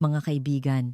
Mga kaibigan,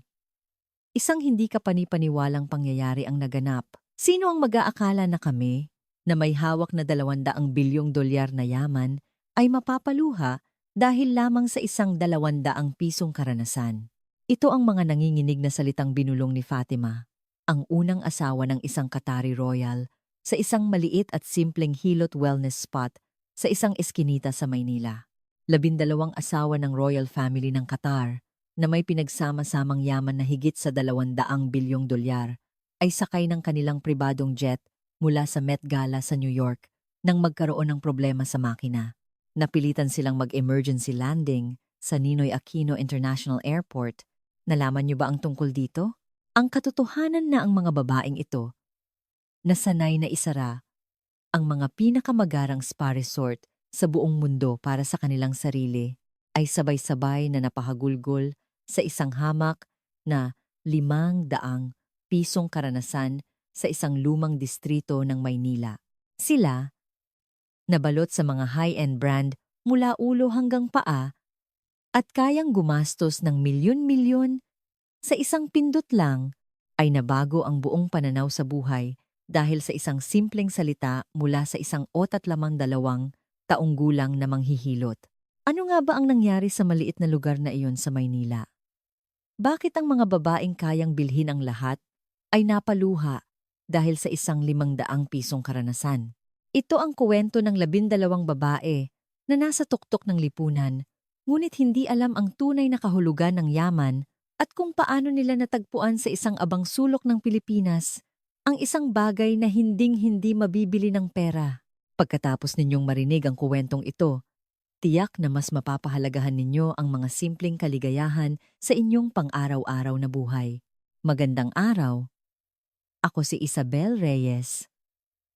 isang hindi kapani-paniwalang pangyayari ang naganap. Sino ang mag-aakala na kami, na may hawak na 200 bilyong dolyar na yaman, ay mapapaluha dahil lamang sa isang 200 pisong karanasan? Ito ang mga nanginginig na salitang binulong ni Fatima, ang unang asawa ng isang Qatari royal, sa isang maliit at simpleng hilot wellness spot sa isang eskinita sa Maynila. 12 asawa ng royal family ng Qatar na may pinagsama-samang yaman na higit sa 200 bilyong dolyar ay sakay ng kanilang pribadong jet mula sa Met Gala sa New York nang magkaroon ng problema sa makina. Napilitan silang mag-emergency landing sa Ninoy Aquino International Airport. Nalaman niyo ba ang tungkol dito? Ang katotohanan na ang mga babaeng ito na sanay na isara ang mga pinakamagarang spa resort sa buong mundo para sa kanilang sarili ay sabay-sabay na napahagulgol sa isang hamak na 500 pisong karanasan sa isang lumang distrito ng Maynila. Sila, nabalot sa mga high-end brand mula ulo hanggang paa at kayang gumastos ng milyon-milyon sa isang pindot lang, ay nabago ang buong pananaw sa buhay dahil sa isang simpleng salita mula sa isang 32 taong gulang na manghihilot. Ano nga ba ang nangyari sa maliit na lugar na iyon sa Maynila? Bakit ang mga babaeng kayang bilhin ang lahat ay napaluha dahil sa isang 500 pisong karanasan? Ito ang kuwento ng 12 babae na nasa tuktok ng lipunan, ngunit hindi alam ang tunay na kahulugan ng yaman at kung paano nila natagpuan sa isang abang sulok ng Pilipinas ang isang bagay na hinding-hindi mabibili ng pera. Pagkatapos ninyong marinig ang kuwentong ito, tiyak na mas mapapahalagahan ninyo ang mga simpleng kaligayahan sa inyong pang-araw-araw na buhay. Magandang araw. Ako si Isabel Reyes.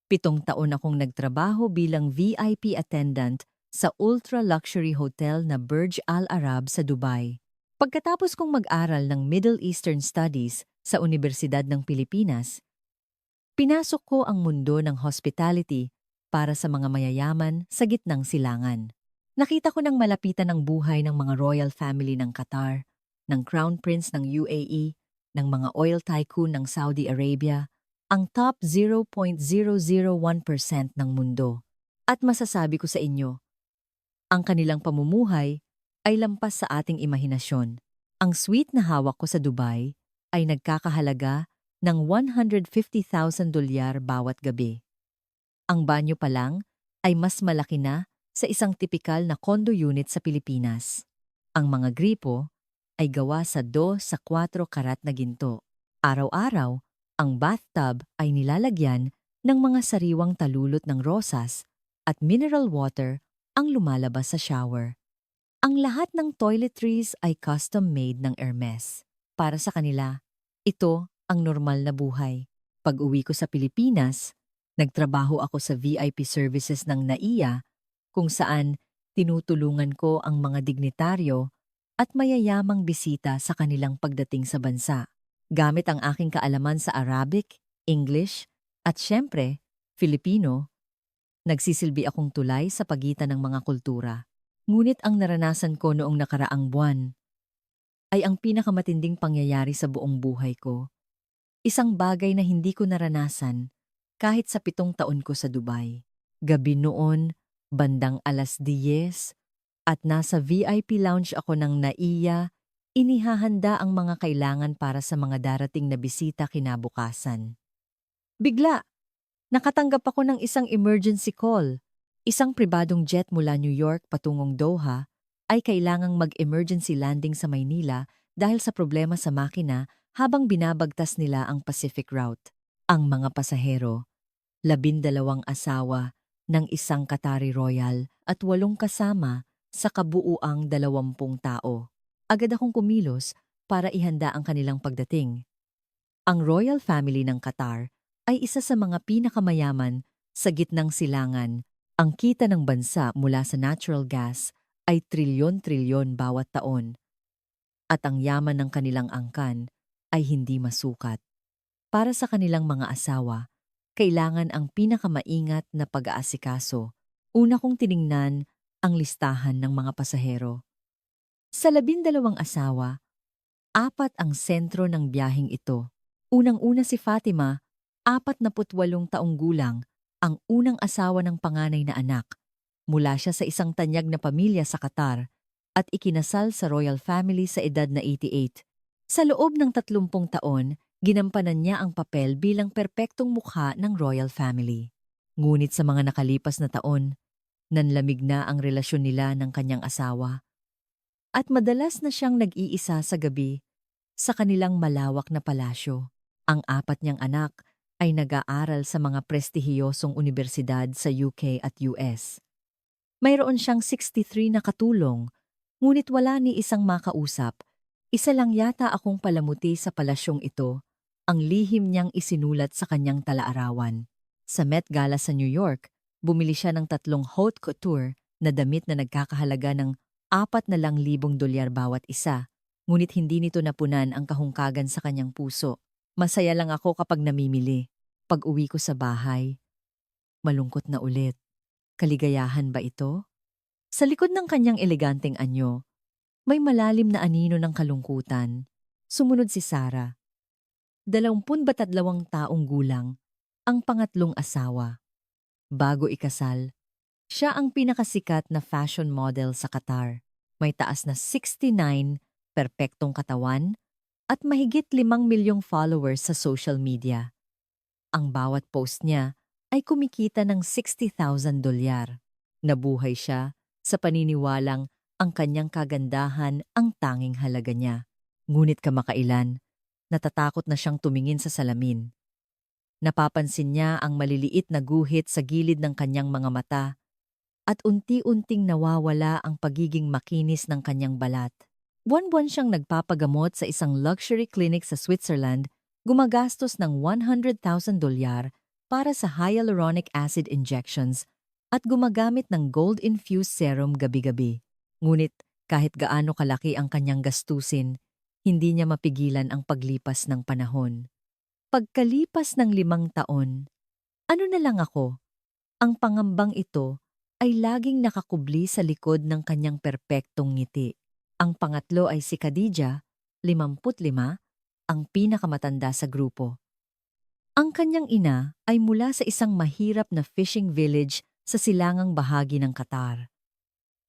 7 taon akong nagtrabaho bilang VIP attendant sa ultra-luxury hotel na Burj Al Arab sa Dubai. Pagkatapos kong mag-aral ng Middle Eastern Studies sa Universidad ng Pilipinas, pinasok ko ang mundo ng hospitality para sa mga mayayaman sa gitnang silangan. Nakita ko ng malapitan ang buhay ng mga royal family ng Qatar, ng Crown Prince ng UAE, ng mga oil tycoon ng Saudi Arabia, ang top 0.001% ng mundo. At masasabi ko sa inyo, ang kanilang pamumuhay ay lampas sa ating imahinasyon. Ang suite na hawak ko sa Dubai ay nagkakahalaga ng 150,000 dolyar bawat gabi. Ang banyo pa lang ay mas malaki na sa isang tipikal na condo unit sa Pilipinas. Ang mga gripo ay gawa sa 2 sa 4 karat na ginto. Araw-araw, ang bathtub ay nilalagyan ng mga sariwang talulot ng rosas at mineral water ang lumalabas sa shower. Ang lahat ng toiletries ay custom-made ng Hermes. Para sa kanila, ito ang normal na buhay. Pag-uwi ko sa Pilipinas, nagtrabaho ako sa VIP services ng NAIA kung saan tinutulungan ko ang mga dignitaryo at mayayamang bisita sa kanilang pagdating sa bansa. Gamit ang aking kaalaman sa Arabic, English, at syempre, Filipino, nagsisilbi akong tulay sa pagitan ng mga kultura. Ngunit ang naranasan ko noong nakaraang buwan ay ang pinakamatinding pangyayari sa buong buhay ko. Isang bagay na hindi ko naranasan kahit sa 7 taon ko sa Dubai. Gabi noon, bandang 10:00 at nasa VIP lounge ako ng NAIA, inihahanda ang mga kailangan para sa mga darating na bisita kinabukasan. Bigla, nakatanggap ako ng isang emergency call. Isang pribadong jet mula New York patungong Doha ay kailangang mag-emergency landing sa Maynila dahil sa problema sa makina habang binabagtas nila ang Pacific route. Ang mga pasahero, 12 asawa ng isang Qatari royal at 8 kasama sa kabuuang 20 tao. Agad akong kumilos para ihanda ang kanilang pagdating. Ang royal family ng Qatar ay isa sa mga pinakamayaman sa gitnang silangan. Ang kita ng bansa mula sa natural gas ay trilyon-trilyon bawat taon. At ang yaman ng kanilang angkan ay hindi masukat. Para sa kanilang mga asawa, kailangan ang pinakamaingat na pag-aasikaso. Una kong tiningnan ang listahan ng mga pasahero. Sa 12 asawa, Apat ang sentro ng biyaheng ito. Unang-una si Fatima, 48 taong gulang, ang unang asawa ng panganay na anak. Mula siya sa isang tanyag na pamilya sa Qatar at ikinasal sa royal family sa edad na 88. Sa loob ng 30 taon, ginampanan niya ang papel bilang perpektong mukha ng royal family. Ngunit sa mga nakalipas na taon, nanlamig na ang relasyon nila ng kanyang asawa at madalas na siyang nag-iisa sa gabi sa kanilang malawak na palasyo. Ang apat niyang anak ay nag-aaral sa mga prestihiyosong unibersidad sa UK at US. Mayroon siyang 63 na katulong, ngunit wala ni isang makausap. Isa lang yata akong palamuti sa palasyong ito, ang lihim niyang isinulat sa kanyang talaarawan. Sa Met Gala sa New York, bumili siya ng 3 haute couture na damit na nagkakahalaga ng $4,000 bawat isa, ngunit hindi nito napunan ang kahungkagan sa kanyang puso. Masaya lang ako kapag namimili. Pag-uwi ko sa bahay, malungkot na ulit. Kaligayahan ba ito? Sa likod ng kanyang eleganteng anyo, may malalim na anino ng kalungkutan. Sumunod si Sarah. 22 taong gulang, ang pangatlong asawa. Bago ikasal, siya ang pinakasikat na fashion model sa Qatar. May taas na 69, perpektong katawan, at mahigit 5 milyong followers sa social media. Ang bawat post niya ay kumikita ng $60,000. Nabuhay siya sa paniniwalang ang kanyang kagandahan ang tanging halaga niya. Ngunit kamakailan, natatakot na siyang tumingin sa salamin. Napapansin niya ang maliliit na guhit sa gilid ng kanyang mga mata at unti-unting nawawala ang pagiging makinis ng kanyang balat. Buwan-buwan siyang nagpapagamot sa isang luxury clinic sa Switzerland, gumagastos ng $100,000 para sa hyaluronic acid injections at gumagamit ng gold-infused serum gabi-gabi. Ngunit kahit gaano kalaki ang kanyang gastusin, hindi niya mapigilan ang paglipas ng panahon. Pagkalipas ng 5 taon, ano na lang ako? Ang pangambang ito ay laging nakakubli sa likod ng kanyang perpektong ngiti. Ang pangatlo ay si Khadija, 55, ang pinakamatanda sa grupo. Ang kanyang ina ay mula sa isang mahirap na fishing village sa silangang bahagi ng Qatar.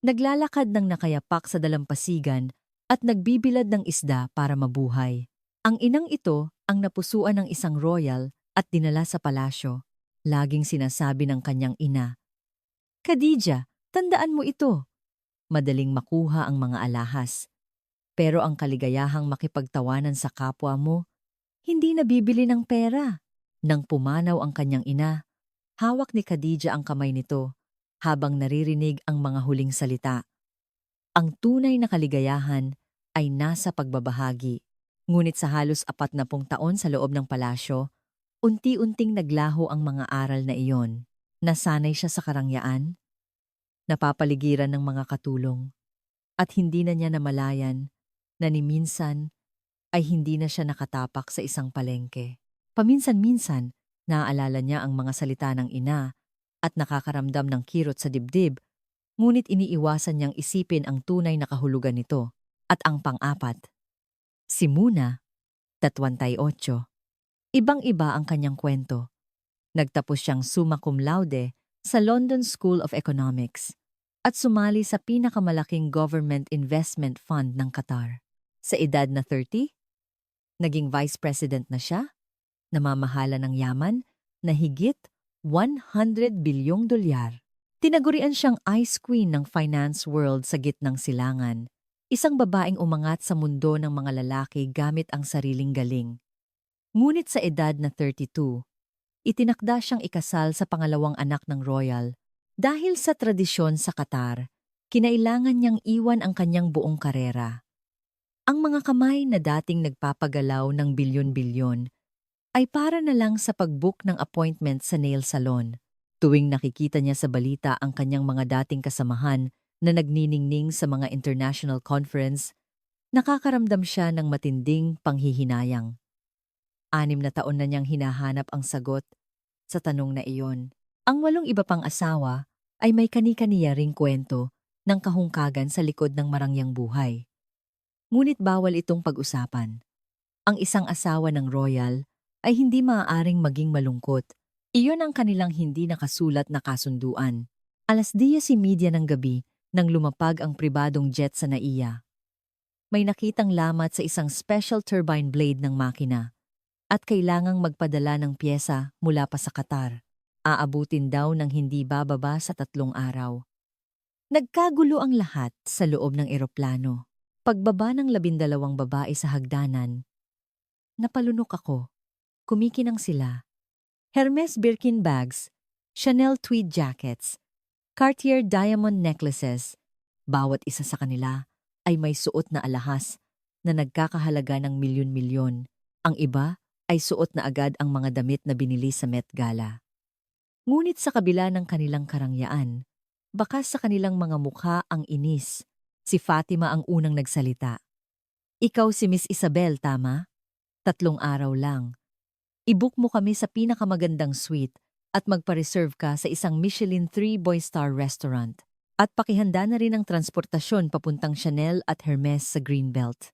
Naglalakad ng nakayapak sa dalampasigan at nagbibilad ng isda para mabuhay. Ang inang ito ang napusuan ng isang royal at dinala sa palasyo. Laging sinasabi ng kanyang ina, "Khadija, tandaan mo ito." Madaling makuha ang mga alahas. Pero ang kaligayahang makipagtawanan sa kapwa mo, hindi nabibili ng pera. Nang pumanaw ang kanyang ina, hawak ni Khadija ang kamay nito habang naririnig ang mga huling salita. Ang tunay na kaligayahan ay nasa pagbabahagi. Ngunit sa halos 40 taon sa loob ng palasyo, unti-unting naglaho ang mga aral na iyon. Nasanay siya sa karangyaan, napapaligiran ng mga katulong, at hindi na niya namalayan na ni minsan ay hindi na siya nakatapak sa isang palengke. Paminsan-minsan, naaalala niya ang mga salita ng ina at nakakaramdam ng kirot sa dibdib, ngunit iniiwasan niyang isipin ang tunay na kahulugan nito. At ang pang-apat, si Muna, 28. Ibang-iba ang kanyang kwento. Nagtapos siyang summa cum laude sa London School of Economics at sumali sa pinakamalaking government investment fund ng Qatar. Sa edad na 30, naging vice president na siya, namamahala ng yaman na higit $100 bilyong. Tinagurian siyang Ice Queen ng finance world sa gitnang silangan, isang babaeng umangat sa mundo ng mga lalaki gamit ang sariling galing. Ngunit sa edad na 32, itinakda siyang ikasal sa pangalawang anak ng royal. Dahil sa tradisyon sa Qatar, kinailangan niyang iwan ang kanyang buong karera. Ang mga kamay na dating nagpapagalaw ng bilyon-bilyon ay para na lang sa pag-book ng appointment sa nail salon. Tuwing nakikita niya sa balita ang kanyang mga dating kasamahan na nagniningning sa mga international conference, nakakaramdam siya ng matinding panghihinayang. 6 na taon na niyang hinahanap ang sagot sa tanong na iyon. Ang 8 iba pang asawa ay may kani-kaniya ring kwento ng kahungkagan sa likod ng marangyang buhay. Ngunit bawal itong pag-usapan. Ang isang asawa ng royal ay hindi maaaring maging malungkot. Iyon ang kanilang hindi nakasulat na kasunduan. 10:30 ng gabi nang lumapag ang pribadong jet sa NAIA. May nakitang lamat sa isang special turbine blade ng makina at kailangang magpadala ng pyesa mula pa sa Qatar. Aabutin daw ng hindi bababa sa 3 araw. Nagkagulo ang lahat sa loob ng eroplano. Pagbaba ng 12 babae sa hagdanan, napalunok ako. Kumikinang sila. Hermes Birkin bags, Chanel tweed jackets, Cartier diamond necklaces. Bawat isa sa kanila ay may suot na alahas na nagkakahalaga ng milyon-milyon. Ang iba ay suot na agad ang mga damit na binili sa Met Gala. Ngunit sa kabila ng kanilang karangyaan, bakas sa kanilang mga mukha ang inis. Si Fatima ang unang nagsalita. Ikaw si Miss Isabel, tama? 3 araw lang. I-book mo kami sa pinakamagandang suite at magpa-reserve ka sa isang Michelin 3-star restaurant. At pakihanda na rin ang transportasyon papuntang Chanel at Hermes sa Greenbelt.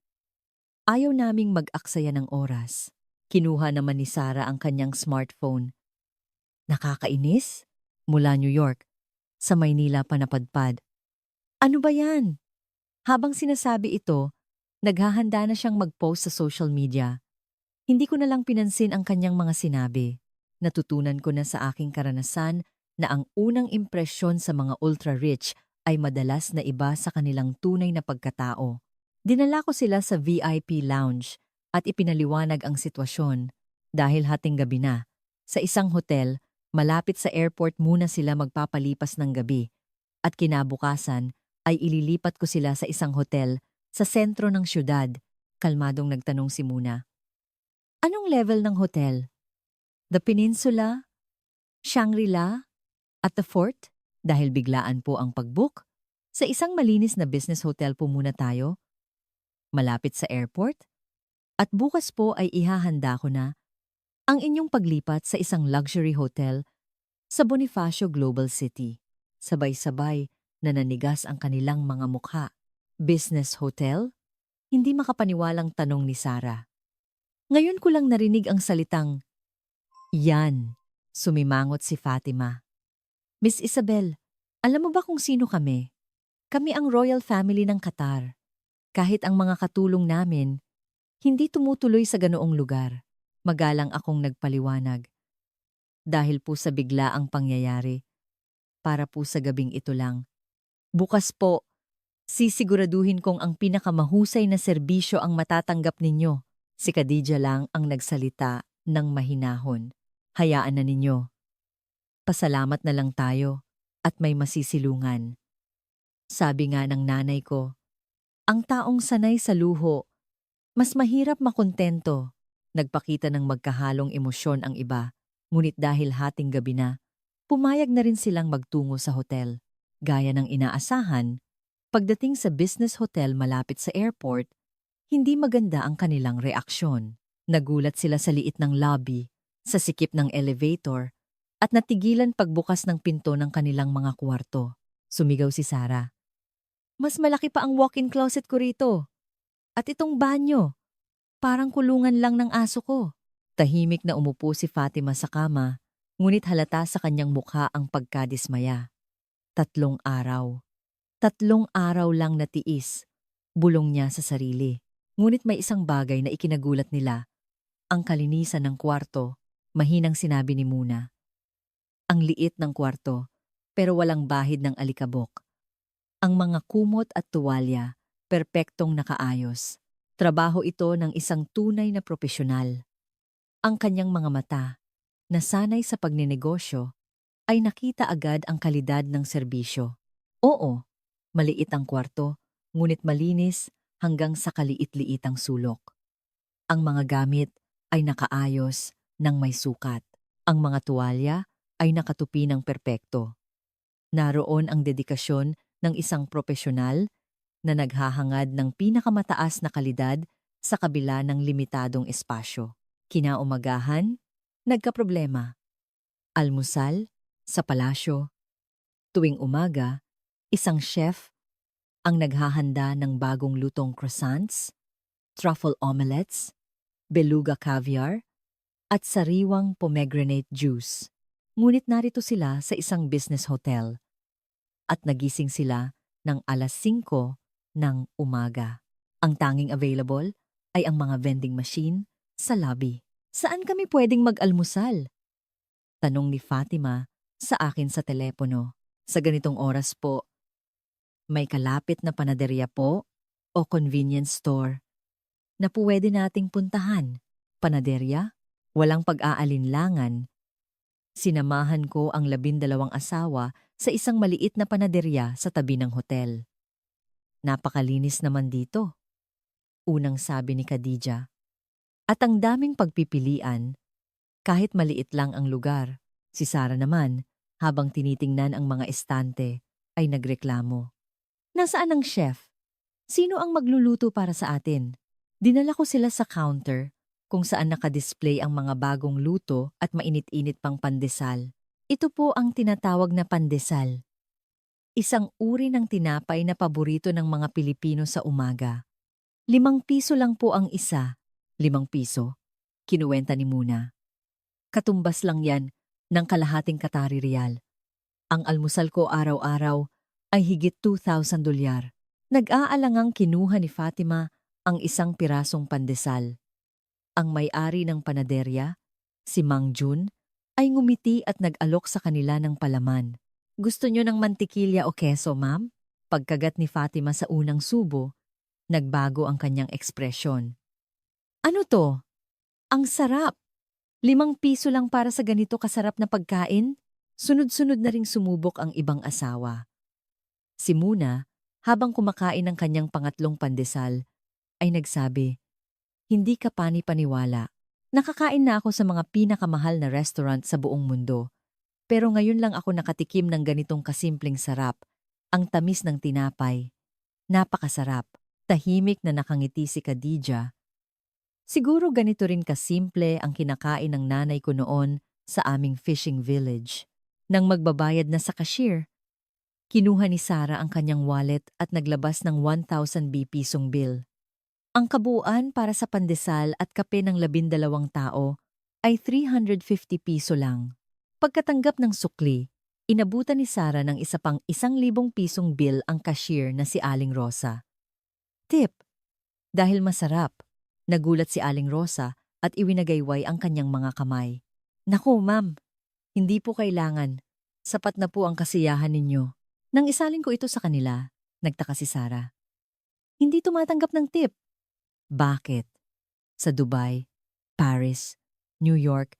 Ayaw naming mag-aksaya ng oras. Kinuha naman ni Sarah ang kanyang smartphone. Nakakainis? Mula New York, sa Maynila pa napadpad. Ano ba yan? Habang sinasabi ito, naghahanda na siyang mag-post sa social media. Hindi ko na lang pinansin ang kanyang mga sinabi. Natutunan ko na sa aking karanasan na ang unang impresyon sa mga ultra-rich ay madalas na iba sa kanilang tunay na pagkatao. Dinala ko sila sa VIP lounge at ipinaliwanag ang sitwasyon dahil hating gabi na. Sa isang hotel, malapit sa airport muna sila magpapalipas ng gabi at kinabukasan ay ililipat ko sila sa isang hotel sa sentro ng syudad. Kalmadong nagtanong si Muna. Anong level ng hotel? The Peninsula? Shangri-La? At the Fort? Dahil biglaan po ang pag-book? Sa isang malinis na business hotel po muna tayo? Malapit sa airport? At bukas po ay ihahanda ko na ang inyong paglipat sa isang luxury hotel sa Bonifacio Global City. Sabay-sabay na nanigas ang kanilang mga mukha. Business hotel? Hindi makapaniwalang tanong ni Sarah. Ngayon ko lang narinig ang salitang, yan, sumimangot si Fatima. Miss Isabel, alam mo ba kung sino kami? Kami ang royal family ng Qatar. Kahit ang mga katulong namin, hindi tumutuloy sa ganoong lugar. Magalang akong nagpaliwanag. Dahil po sa biglaang pangyayari, para po sa gabing ito lang. Bukas po, sisiguraduhin kong ang pinakamahusay na serbisyo ang matatanggap ninyo. Si Khadija lang ang nagsalita ng mahinahon. Hayaan na ninyo. Pasalamat na lang tayo at may masisilungan. Sabi nga ng nanay ko, ang taong sanay sa luho, mas mahirap makontento. Nagpakita ng magkahalong emosyon ang iba, ngunit dahil hating gabi na, pumayag na rin silang magtungo sa hotel. Gaya ng inaasahan, pagdating sa business hotel malapit sa airport, hindi maganda ang kanilang reaksyon. Nagulat sila sa liit ng lobby, sa sikip ng elevator, at natigilan pagbukas ng pinto ng kanilang mga kwarto. Sumigaw si Sarah. Mas malaki pa ang walk-in closet ko rito. At itong banyo, parang kulungan lang ng aso ko. Tahimik na umupo si Fatima sa kama, ngunit halata sa kanyang mukha ang pagkadismaya. 3 araw. 3 araw lang natiis. Bulong niya sa sarili. Ngunit may isang bagay na ikinagulat nila. Ang kalinisan ng kwarto, mahinang sinabi ni Muna. Ang liit ng kwarto, pero walang bahid ng alikabok. Ang mga kumot at tuwalya, perpektong nakaayos. Trabaho ito ng isang tunay na propesyonal. Ang kanyang mga mata, na sanay sa pagninegosyo, ay nakita agad ang kalidad ng serbisyo. Oo, maliit ang kwarto, ngunit malinis hanggang sa kaliit-liitang sulok. Ang mga gamit ay nakaayos ng may sukat. Ang mga tuwalya ay nakatupi ng perpekto. Naroon ang dedikasyon ng isang propesyonal na naghahangad ng pinakamataas na kalidad sa kabila ng limitadong espasyo. Kinaumagahan, nagkaproblema. Almusal, sa palasyo. Tuwing umaga, isang chef ang naghahanda ng bagong lutong croissants, truffle omelettes, beluga caviar, at sariwang pomegranate juice. Ngunit narito sila sa isang business hotel at nagising sila ng 5:00 ng umaga. Ang tanging available ay ang mga vending machine sa lobby. Saan kami pwedeng mag-almusal? Tanong ni Fatima sa akin sa telepono. Sa ganitong oras po, may kalapit na panaderya po o convenience store na pwede nating puntahan. Panaderya? Walang pag-aalinlangan. Sinamahan ko ang 12 asawa sa isang maliit na panaderya sa tabi ng hotel. Napakalinis naman dito, unang sabi ni Khadija. At ang daming pagpipilian, kahit maliit lang ang lugar. Si Sara naman, habang tinitingnan ang mga estante, ay nagreklamo. Nasaan ang chef? Sino ang magluluto para sa atin? Dinala ko sila sa counter kung saan nakadisplay ang mga bagong luto at mainit-init pang pandesal. Ito po ang tinatawag na pandesal. Isang uri ng tinapay na paborito ng mga Pilipino sa umaga. 5 piso lang po ang isa. 5 piso? Kinuwenta ni Muna. Katumbas lang yan ng kalahating Qatari Riyal. Ang almusal ko araw-araw ay higit $2,000. Nag-aalangang kinuha ni Fatima ang isang pirasong pandesal. Ang may-ari ng panaderya, si Mang Jun, ay ngumiti at nag-alok sa kanila ng palaman. Gusto nyo ng mantikilya o keso, ma'am? Pagkagat ni Fatima sa unang subo, nagbago ang kanyang ekspresyon. Ano to? Ang sarap! 5 piso lang para sa ganito kasarap na pagkain? Sunod-sunod na ring sumubok ang ibang asawa. Si Muna, habang kumakain ng kanyang pangatlong pandesal, ay nagsabi, hindi ka pani-paniwala. Nakakain na ako sa mga pinakamahal na restaurant sa buong mundo. Pero ngayon lang ako nakatikim ng ganitong kasimpleng sarap. Ang tamis ng tinapay. Napakasarap. Tahimik na nakangiti si Khadija. Siguro ganito rin kasimple ang kinakain ng nanay ko noon sa aming fishing village. Nang magbabayad na sa cashier, kinuha ni Sara ang kanyang wallet at naglabas ng 1,000 pisong bill. Ang kabuuan para sa pandesal at kape ng 12 tao ay 350 piso lang. Pagkatanggap ng sukli, inabutan ni Sara ng isa pang 1,000 pisong bill ang cashier na si Aling Rosa. Tip. Dahil masarap, nagulat si Aling Rosa at iwinagayway ang kanyang mga kamay. Naku, ma'am, hindi po kailangan. Sapat na po ang kasiyahan ninyo. Nang isalin ko ito sa kanila, nagtaka si Sara. Hindi tumatanggap ng tip. Bakit? Sa Dubai, Paris, New York,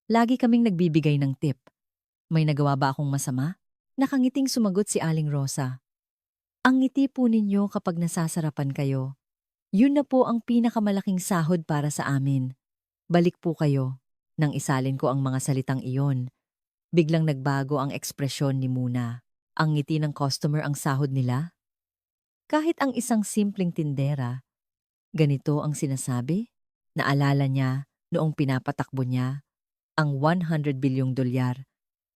lagi kaming nagbibigay ng tip. May nagawa ba akong masama? Nakangiting sumagot si Aling Rosa. Ang ngiti po ninyo kapag nasasarapan kayo. Yun na po ang pinakamalaking sahod para sa amin. Balik po kayo. Nang isalin ko ang mga salitang iyon, biglang nagbago ang ekspresyon ni Muna. Ang ngiti ng customer ang sahod nila? Kahit ang isang simpleng tindera, ganito ang sinasabi? Naalala niya noong pinapatakbo niya ang $100 bilyong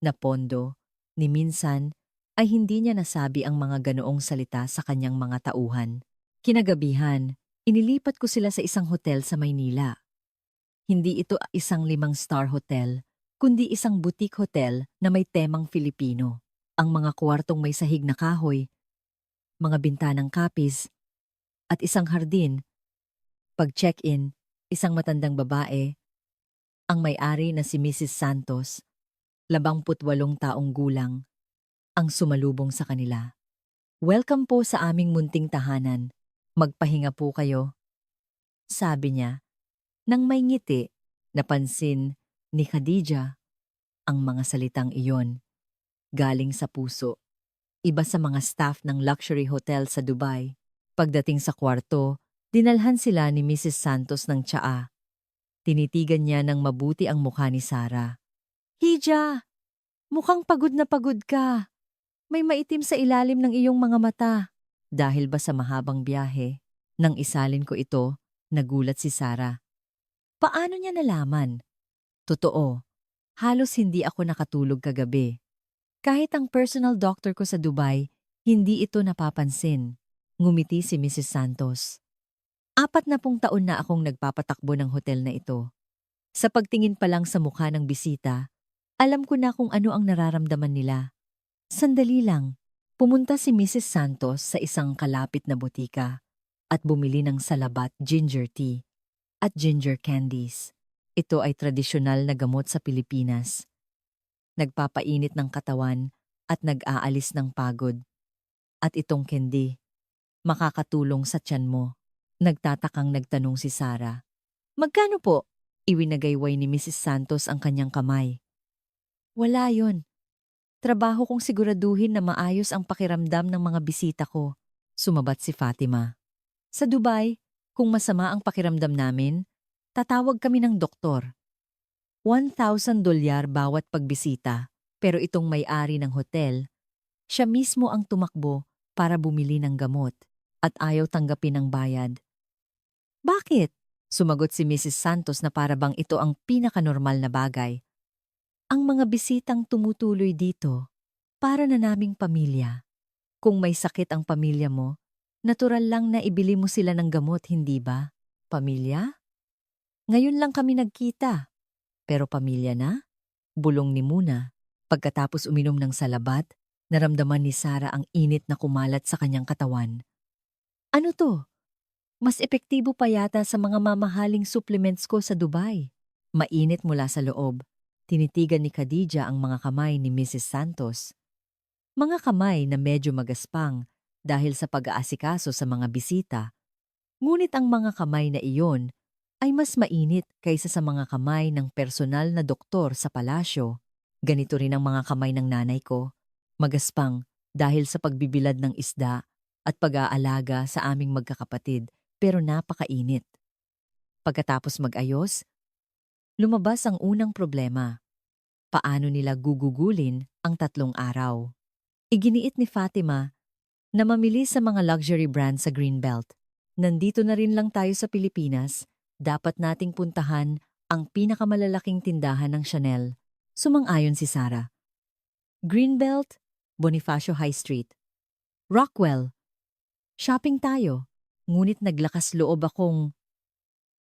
na pondo ni minsan ay hindi niya nasabi ang mga ganoong salita sa kanyang mga tauhan. Kinagabihan, inilipat ko sila sa isang hotel sa Maynila. Hindi ito isang 5-star hotel, kundi isang boutique hotel na may temang Filipino. Ang mga kwartong may sahig na kahoy, mga bintanang kapis, at isang hardin. Pag check-in, isang matandang babae, ang may-ari na si Mrs. Santos, 28 taong gulang, ang sumalubong sa kanila. Welcome po sa aming munting tahanan. Magpahinga po kayo. Sabi niya, nang may ngiti, napansin ni Khadija ang mga salitang iyon. Galing sa puso. Iba sa mga staff ng luxury hotel sa Dubai. Pagdating sa kwarto, dinalhan sila ni Mrs. Santos ng tsaa. Tinitigan niya ng mabuti ang mukha ni Sara. Hija, mukhang pagod na pagod ka. May maitim sa ilalim ng iyong mga mata. Dahil ba sa mahabang biyahe? Nang isalin ko ito, nagulat si Sara. Paano niya nalaman? Totoo, halos hindi ako nakatulog kagabi. Kahit ang personal doctor ko sa Dubai, hindi ito napapansin. Ngumiti si Mrs. Santos. 40 taon na akong nagpapatakbo ng hotel na ito. Sa pagtingin pa lang sa mukha ng bisita, alam ko na kung ano ang nararamdaman nila. Sandali lang, pumunta si Mrs. Santos sa isang kalapit na butika at bumili ng salabat ginger tea at ginger candies. Ito ay tradisyonal na gamot sa Pilipinas. Nagpapainit ng katawan at nag-aalis ng pagod. At itong candy, makakatulong sa tiyan mo. Nagtatakang nagtanong si Sarah. Magkano po? Iwinagayway ni Mrs. Santos ang kanyang kamay. Wala yon. Trabaho kong siguraduhin na maayos ang pakiramdam ng mga bisita ko. Sumabat si Fatima. Sa Dubai, kung masama ang pakiramdam namin, tatawag kami ng doktor. $1,000 bawat pagbisita, pero itong may-ari ng hotel, siya mismo ang tumakbo para bumili ng gamot at ayaw tanggapin ang bayad. Bakit? Sumagot si Mrs. Santos na para bang ito ang pinakanormal na bagay. Ang mga bisitang tumutuloy dito, para na naming pamilya. Kung may sakit ang pamilya mo, natural lang na ibili mo sila ng gamot, hindi ba? Pamilya? Ngayon lang kami nagkita. Pero pamilya na? Bulong ni Muna. Pagkatapos uminom ng salabat, naramdaman ni Sarah ang init na kumalat sa kanyang katawan. Ano to? Mas epektibo pa yata sa mga mamahaling supplements ko sa Dubai. Mainit mula sa loob. Tinitigan ni Khadija ang mga kamay ni Mrs. Santos. Mga kamay na medyo magaspang dahil sa pag-aasikaso sa mga bisita. Ngunit ang mga kamay na iyon ay mas mainit kaysa sa mga kamay ng personal na doktor sa palasyo. Ganito rin ang mga kamay ng nanay ko. Magaspang dahil sa pagbibilad ng isda at pag-aalaga sa aming magkakapatid, pero napakainit. Pagkatapos mag-ayos, lumabas ang unang problema. Paano nila gugugulin ang 3 araw? Iginiit ni Fatima na mamili sa mga luxury brand sa Greenbelt. Nandito na rin lang tayo sa Pilipinas, dapat nating puntahan ang pinakamalalaking tindahan ng Chanel. Sumang-ayon si Sarah. Greenbelt, Bonifacio High Street. Rockwell. Shopping tayo. Ngunit naglakas loob akong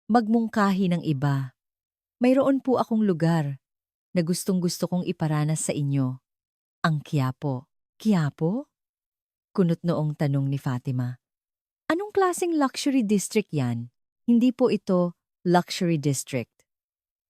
magmungkahi ng iba. Mayroon po akong lugar na gustong-gusto kong iparanas sa inyo. Ang Quiapo. Quiapo? Kunot noong tanong ni Fatima. Anong klaseng luxury district yan? Hindi po ito luxury district.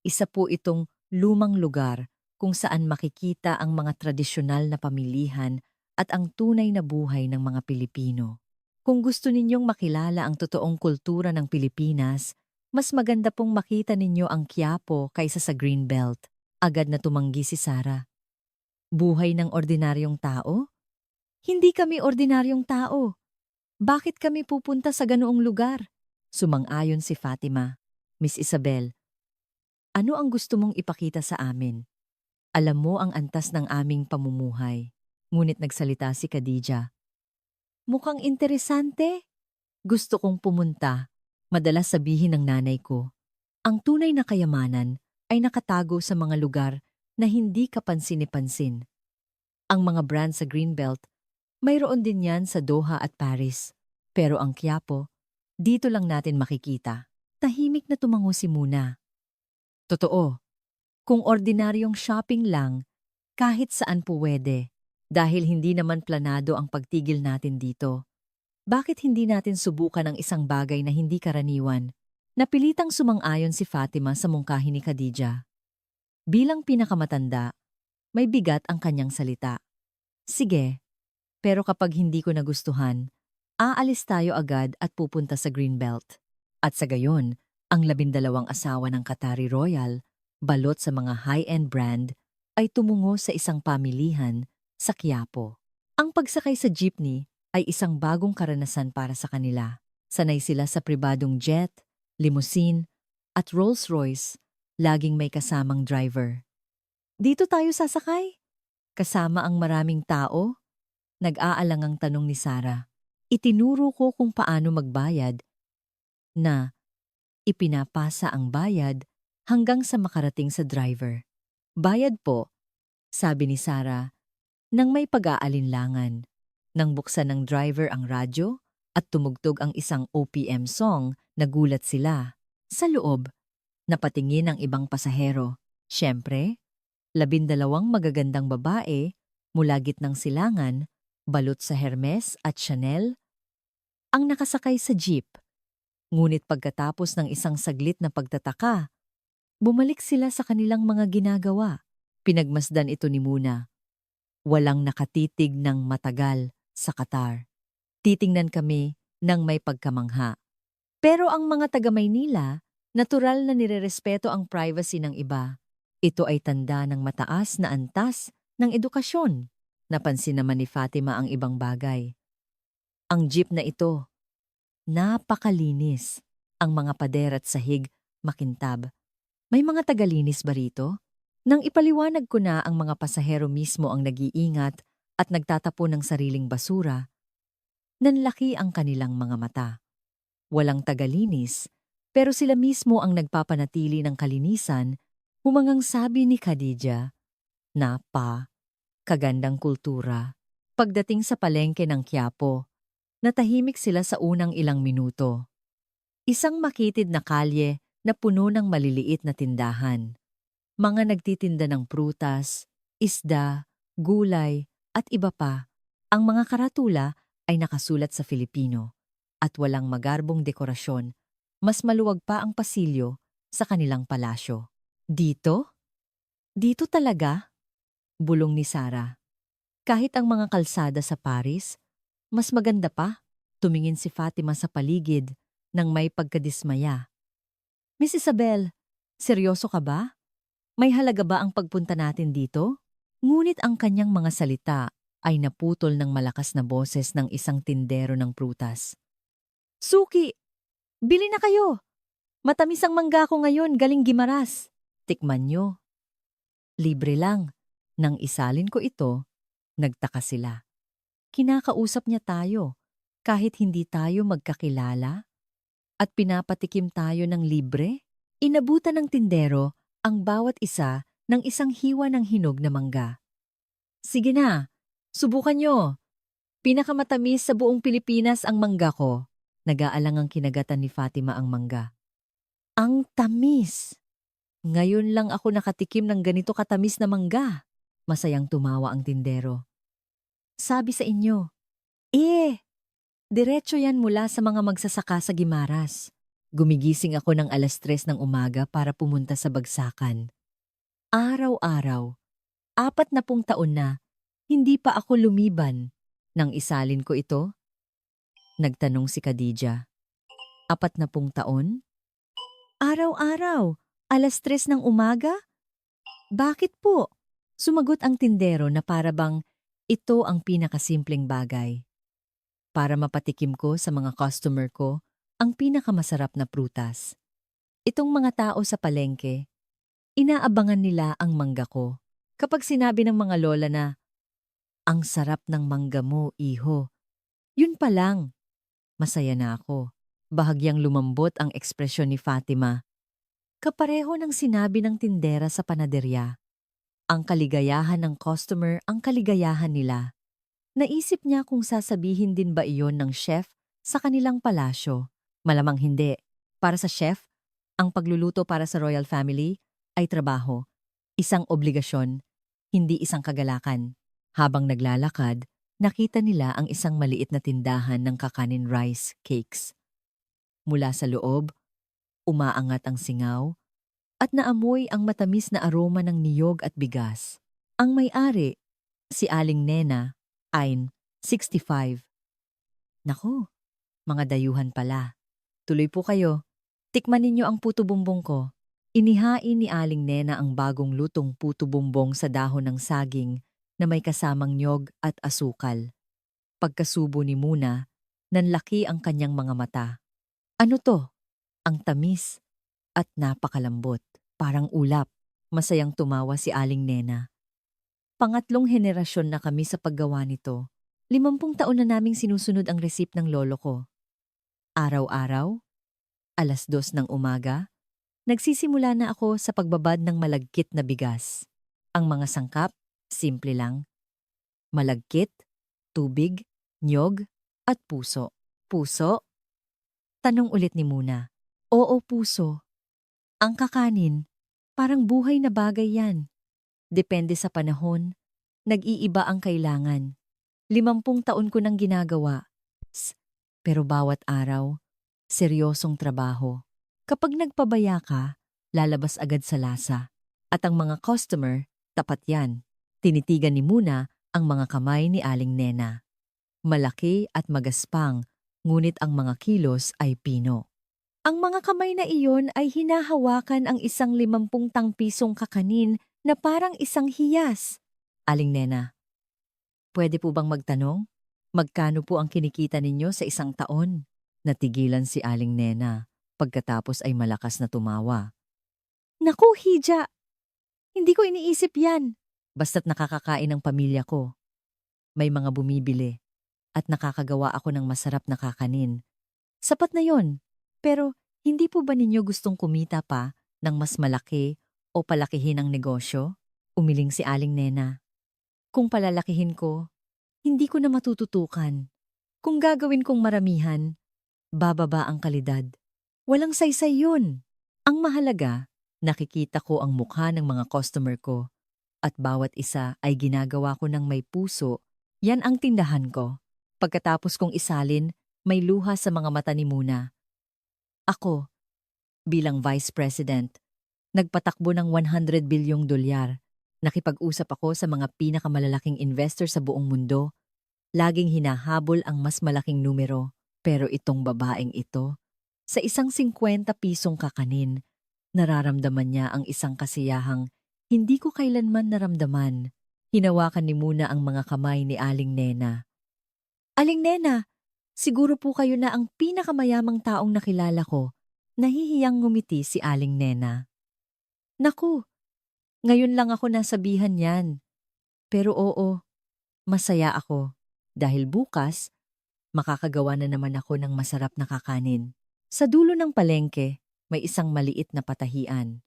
Isa po itong lumang lugar kung saan makikita ang mga tradisyonal na pamilihan at ang tunay na buhay ng mga Pilipino. Kung gusto ninyong makilala ang totoong kultura ng Pilipinas, mas maganda pong makita ninyo ang Quiapo kaysa sa Greenbelt. Agad na tumanggi si Sarah. Buhay ng ordinaryong tao? Hindi kami ordinaryong tao. Bakit kami pupunta sa ganoong lugar? Sumang-ayon si Fatima. Miss Isabel, ano ang gusto mong ipakita sa amin? Alam mo ang antas ng aming pamumuhay. Ngunit nagsalita si Khadija. Mukhang interesante. Gusto kong pumunta. Madalas sabihin ng nanay ko, ang tunay na kayamanan ay nakatago sa mga lugar na hindi kapansin-pansin. Ang mga brand sa Greenbelt, mayroon din yan sa Doha at Paris. Pero ang Quiapo, dito lang natin makikita. Tahimik na tumango si Muna. Totoo, kung ordinaryong shopping lang, kahit saan puwede. Dahil hindi naman planado ang pagtigil natin dito. Bakit hindi natin subukan ang isang bagay na hindi karaniwan? Napilitang sumang-ayon si Fatima sa mungkahi ni Khadija. Bilang pinakamatanda, may bigat ang kanyang salita. Sige, pero kapag hindi ko nagustuhan, aalis tayo agad at pupunta sa Greenbelt. At sa gayon, ang 12 asawa ng Qatari Royal, balot sa mga high-end brand, ay tumungo sa isang pamilihan sa Quiapo. Ang pagsakay sa jeepney ay isang bagong karanasan para sa kanila. Sanay sila sa pribadong jet, limousine, at Rolls-Royce, laging may kasamang driver. Dito tayo sasakay? Kasama ang maraming tao? Nag-aalangang tanong ni Sarah. Itinuro ko kung paano magbayad na ipinapasa ang bayad hanggang sa makarating sa driver. Bayad po, sabi ni Sarah, nang may pag-aalinlangan. Nang buksan ng driver ang radyo at tumugtog ang isang OPM song, nagulat sila. Sa loob, napatingin ang ibang pasahero. Siyempre, 12 magagandang babae mula gitnang silangan, balot sa Hermes at Chanel, ang nakasakay sa jeep. Ngunit pagkatapos ng isang saglit na pagtataka, bumalik sila sa kanilang mga ginagawa. Pinagmasdan ito ni Muna. Walang nakatitig ng matagal sa Qatar. Titingnan kami ng may pagkamangha. Pero ang mga taga-Maynila, natural na nirerespeto ang privacy ng iba. Ito ay tanda ng mataas na antas ng edukasyon. Napansin naman ni Fatima ang ibang bagay. Ang jeep na ito, napakalinis. Ang mga pader at sahig, makintab. May mga tagalinis ba rito? Nang ipaliwanag ko na ang mga pasahero mismo ang nag-iingat at nagtatapon ng sariling basura, nanlaki ang kanilang mga mata. Walang tagalinis, pero sila mismo ang nagpapanatili ng kalinisan, humangang sabi ni Khadija, na kagandang kultura. Pagdating sa palengke ng Quiapo, natahimik sila sa unang ilang minuto. Isang makitid na kalye na puno ng maliliit na tindahan. Mga nagtitinda ng prutas, isda, gulay, at iba pa. Ang mga karatula ay nakasulat sa Filipino at walang magarbong dekorasyon. Mas maluwag pa ang pasilyo sa kanilang palasyo. Dito? Dito talaga? Bulong ni Sarah. Kahit ang mga kalsada sa Paris, mas maganda pa. Tumingin si Fatima sa paligid nang may pagkadismaya. Miss Isabel, seryoso ka ba? May halaga ba ang pagpunta natin dito? Ngunit ang kanyang mga salita ay naputol ng malakas na boses ng isang tindero ng prutas. Suki! Bili na kayo! Matamis ang mangga ko ngayon, galing Gimaras. Tikman nyo. Libre lang. Nang isalin ko ito, nagtaka sila. Kinakausap niya tayo, kahit hindi tayo magkakilala? At pinapatikim tayo ng libre? Inabutan ng tindero ang bawat isa ng isang hiwa ng hinog na mangga. Sige na, subukan nyo. Pinakamatamis sa buong Pilipinas ang mangga ko. Nag-aalangang kinagatan ni Fatima ang mangga. Ang tamis! Ngayon lang ako nakatikim ng ganito katamis na mangga. Masayang tumawa ang tindero. Sabi sa inyo, diretso yan mula sa mga magsasaka sa Gimaras. Gumigising ako ng 3:00 ng umaga para pumunta sa bagsakan. Araw-araw, 40 taon na, hindi pa ako lumiban. Nang isalin ko ito, nagtanong si Khadija. 40 taon? Araw-araw, 3:00 ng umaga? Bakit po? Sumagot ang tindero na parabang ito ang pinakasimpleng bagay. Para mapatikim ko sa mga customer ko ang pinakamasarap na prutas. Itong mga tao sa palengke, inaabangan nila ang mangga ko. Kapag sinabi ng mga lola na, ang sarap ng mangga mo, iho. Yun pa lang. Masaya na ako. Bahagyang lumambot ang ekspresyon ni Fatima. Kapareho ng sinabi ng tindera sa panaderya. Ang kaligayahan ng customer ang kaligayahan nila. Naisip niya kung sasabihin din ba iyon ng chef sa kanilang palasyo. Malamang hindi. Para sa chef, ang pagluluto para sa royal family ay trabaho. Isang obligasyon, hindi isang kagalakan. Habang naglalakad, nakita nila ang isang maliit na tindahan ng kakanin rice cakes. Mula sa loob, umaangat ang singaw at naamoy ang matamis na aroma ng niyog at bigas. Ang may-ari, si Aling Nena, ay 65. Naku, mga dayuhan pala. Tuloy po kayo. Tikman ninyo ang puto bumbong ko. Inihain ni Aling Nena ang bagong lutong puto bumbong sa dahon ng saging na may kasamang niyog at asukal. Pagkasubo ni Muna, nanlaki ang kanyang mga mata. Ano to? Ang tamis at napakalambot. Parang ulap. Masayang tumawa si Aling Nena. Pangatlong henerasyon na kami sa paggawa nito. 50 taon na naming sinusunod ang resip ng lolo ko. Araw-araw, 2:00 ng umaga, nagsisimula na ako sa pagbabad ng malagkit na bigas. Ang mga sangkap, simple lang. Malagkit, tubig, niyog, at puso. Puso? Tanong ulit ni Muna. Oo, puso. Ang kakanin, parang buhay na bagay yan. Depende sa panahon, nag-iiba ang kailangan. 50 taon ko nang ginagawa. Pero bawat araw, seryosong trabaho. Kapag nagpabaya ka, lalabas agad sa lasa. At ang mga customer, tapat yan. Tinitigan ni Muna ang mga kamay ni Aling Nena. Malaki at magaspang, ngunit ang mga kilos ay pino. Ang mga kamay na iyon ay hinahawakan ang isang 50 pisong kakanin na parang isang hiyas. Aling Nena, pwede po bang magtanong? Magkano po ang kinikita ninyo sa isang taon? Natigilan si Aling Nena. Pagkatapos ay malakas na tumawa. Naku, Hija! Hindi ko iniisip yan. Basta't nakakakain ng pamilya ko. May mga bumibili. At nakakagawa ako ng masarap na kakanin. Sapat na yon. Pero hindi po ba ninyo gustong kumita pa ng mas malaki o palakihin ang negosyo? Umiling si Aling Nena. Kung palalakihin ko, hindi ko na matututukan. Kung gagawin kong maramihan, bababa ang kalidad. Walang saysay yun. Ang mahalaga, nakikita ko ang mukha ng mga customer ko at bawat isa ay ginagawa ko ng may puso. Yan ang tindahan ko. Pagkatapos kong isalin, may luha sa mga mata ni Muna. Ako, bilang Vice President, nagpatakbo ng $100 bilyong. Nakipag-usap ako sa mga pinakamalalaking investor sa buong mundo. Laging hinahabol ang mas malaking numero. Pero itong babaeng ito, sa isang 50 pisong kakanin, nararamdaman niya ang isang kasiyahang hindi ko kailanman naramdaman. Hinawakan ni Muna ang mga kamay ni Aling Nena. Aling Nena, siguro po kayo na ang pinakamayamang taong nakilala ko. Nahihiyang ngumiti si Aling Nena. Naku, ngayon lang ako nasabihan yan. Pero oo, masaya ako. Dahil bukas, makakagawa na naman ako ng masarap na kakanin. Sa dulo ng palengke, may isang maliit na patahian.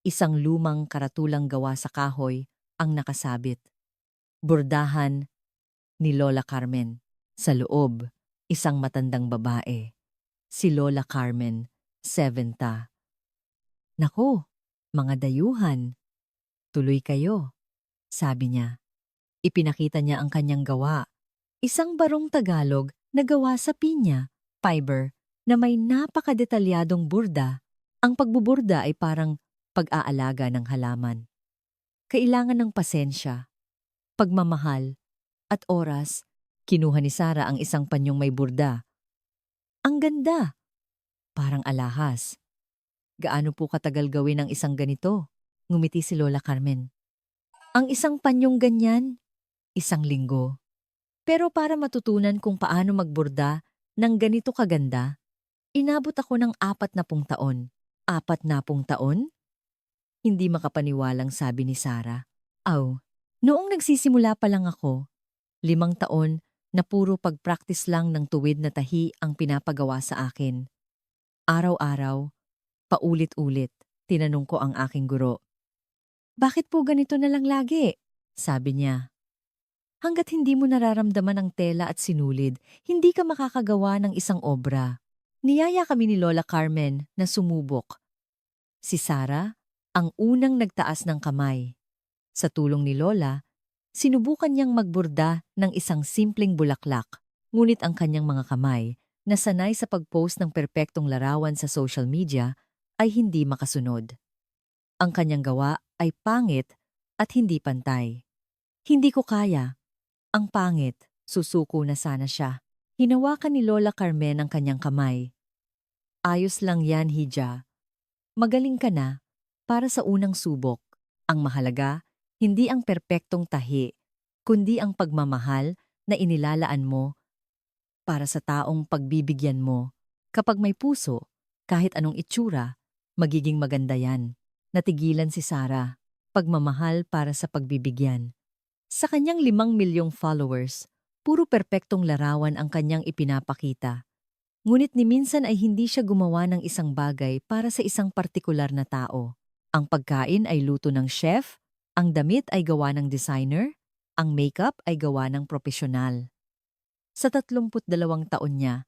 Isang lumang karatulang gawa sa kahoy ang nakasabit. Bordahan ni Lola Carmen. Sa loob, isang matandang babae. Si Lola Carmen, 70. Nako, mga dayuhan, tuloy kayo, sabi niya. Ipinakita niya ang kanyang gawa. Isang barong Tagalog na gawa sa pinya, fiber, na may napakadetalyadong burda. Ang pagbuburda ay parang pag-aalaga ng halaman. Kailangan ng pasensya, pagmamahal, at oras. Kinuha ni Sarah ang isang panyong may burda. Ang ganda! Parang alahas. Gaano po katagal gawin ang isang ganito? Ngumiti si Lola Carmen. Ang isang panyong ganyan? 1 linggo. Pero para matutunan kung paano magburda ng ganito kaganda, inabot ako ng 40 taon. 40 taon? Hindi makapaniwalang sabi ni Sarah. Aw, noong nagsisimula pa lang ako, 5 taon na puro pag-practice lang ng tuwid na tahi ang pinapagawa sa akin. Araw-araw, paulit-ulit, tinanong ko ang aking guro. Bakit po ganito na lang lagi? Sabi niya. Hanggat hindi mo nararamdaman ang tela at sinulid, hindi ka makakagawa ng isang obra. Niyaya kami ni Lola Carmen na sumubok. Si Sarah, ang unang nagtaas ng kamay. Sa tulong ni Lola, sinubukan niyang magburda ng isang simpleng bulaklak, ngunit ang kanyang mga kamay, na sanay sa pag-post ng perpektong larawan sa social media, ay hindi makasunod. Ang kanyang gawa ay pangit at hindi pantay. Hindi ko kaya. Ang pangit, susuko na sana siya. Hinawakan ni Lola Carmen ang kanyang kamay. Ayos lang yan, Hija. Magaling ka na para sa unang subok. Ang mahalaga, hindi ang perpektong tahi, kundi ang pagmamahal na inilalaan mo para sa taong pagbibigyan mo. Kapag may puso, kahit anong itsura, magiging maganda yan. Natigilan si Sarah. Pagmamahal para sa pagbibigyan. Sa kanyang 5 milyong followers, puro perpektong larawan ang kanyang ipinapakita. Ngunit ni minsan ay hindi siya gumawa ng isang bagay para sa isang partikular na tao. Ang pagkain ay luto ng chef, ang damit ay gawa ng designer, ang makeup ay gawa ng propesyonal. Sa 32 taon niya,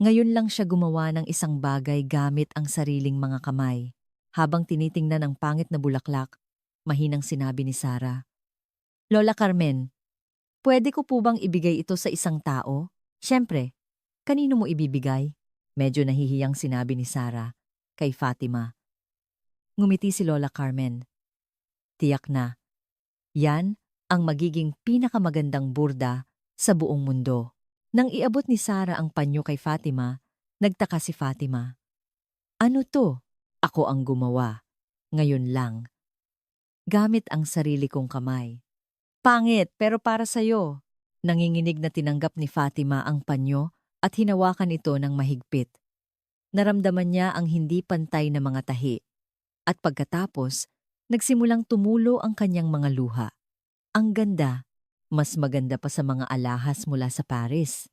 Ngayon lang siya gumawa ng isang bagay gamit ang sariling mga kamay. Habang tinitingnan ang pangit na bulaklak, mahinang sinabi ni Sarah, Lola Carmen, pwede ko po bang ibigay ito sa isang tao? Siyempre, kanino mo ibibigay? Medyo nahihiyang sinabi ni Sarah kay Fatima. Ngumiti si Lola Carmen. Tiyak na, yan ang magiging pinakamagandang burda sa buong mundo. Nang iabot ni Sarah ang panyo kay Fatima, nagtaka si Fatima. Ano to? Ako ang gumawa. Ngayon lang. Gamit ang sarili kong kamay. Pangit pero para sa'yo. Nanginginig na tinanggap ni Fatima ang panyo at hinawakan ito ng mahigpit. Naramdaman niya ang hindi pantay na mga tahi. At pagkatapos, nagsimulang tumulo ang kanyang mga luha. Ang ganda, mas maganda pa sa mga alahas mula sa Paris.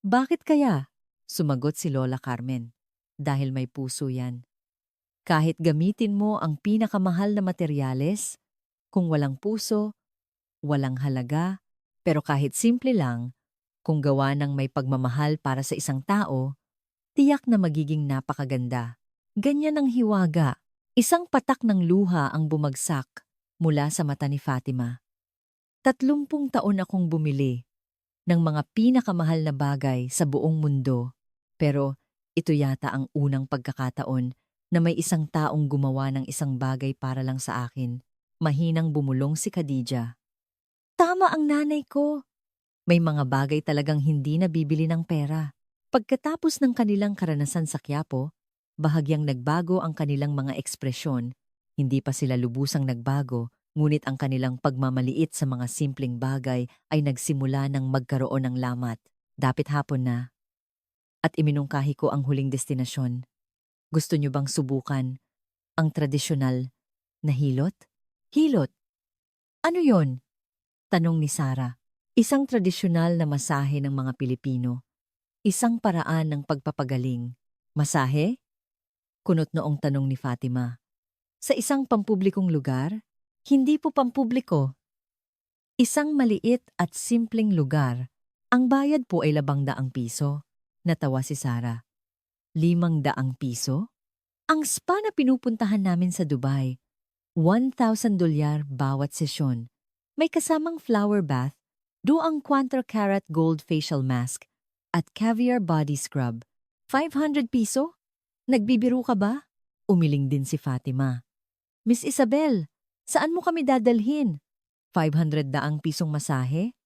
Bakit kaya? Sumagot si Lola Carmen. Dahil may puso yan. Kahit gamitin mo ang pinakamahal na materyales, kung walang puso, walang halaga, pero kahit simple lang, kung gawa ng may pagmamahal para sa isang tao, tiyak na magiging napakaganda. Ganyan ang hiwaga. Isang patak ng luha ang bumagsak mula sa mata ni Fatima. 30 taon akong bumili ng mga pinakamahal na bagay sa buong mundo, pero ito yata ang unang pagkakataon na may isang taong gumawa ng isang bagay para lang sa akin. Mahinang bumulong si Khadija. Tama ang nanay ko. May mga bagay talagang hindi nabibili ng pera. Pagkatapos ng kanilang karanasan sa Quiapo, bahagyang nagbago ang kanilang mga ekspresyon. Hindi pa sila lubusang nagbago, ngunit ang kanilang pagmamaliit sa mga simpleng bagay ay nagsimula ng magkaroon ng lamat. Dapit hapon na. At iminungkahi ko ang huling destinasyon. Gusto niyo bang subukan ang tradisyonal na hilot? Hilot? Ano yon? Tanong ni Sarah. Isang tradisyonal na masahe ng mga Pilipino. Isang paraan ng pagpapagaling. Masahe? Kunot noong tanong ni Fatima. Sa isang pampublikong lugar? Hindi po pampubliko. Isang maliit at simpleng lugar. Ang bayad po ay 200 piso. Natawa si Sarah. 500 piso? Ang spa na pinupuntahan namin sa Dubai. $1,000 bawat sesyon. May kasamang flower bath, doang quadra-carat gold facial mask, at caviar body scrub. 500 piso? Nagbibiro ka ba? Umiling din si Fatima. Miss Isabel, saan mo kami dadalhin? 500 daang pisong masahe?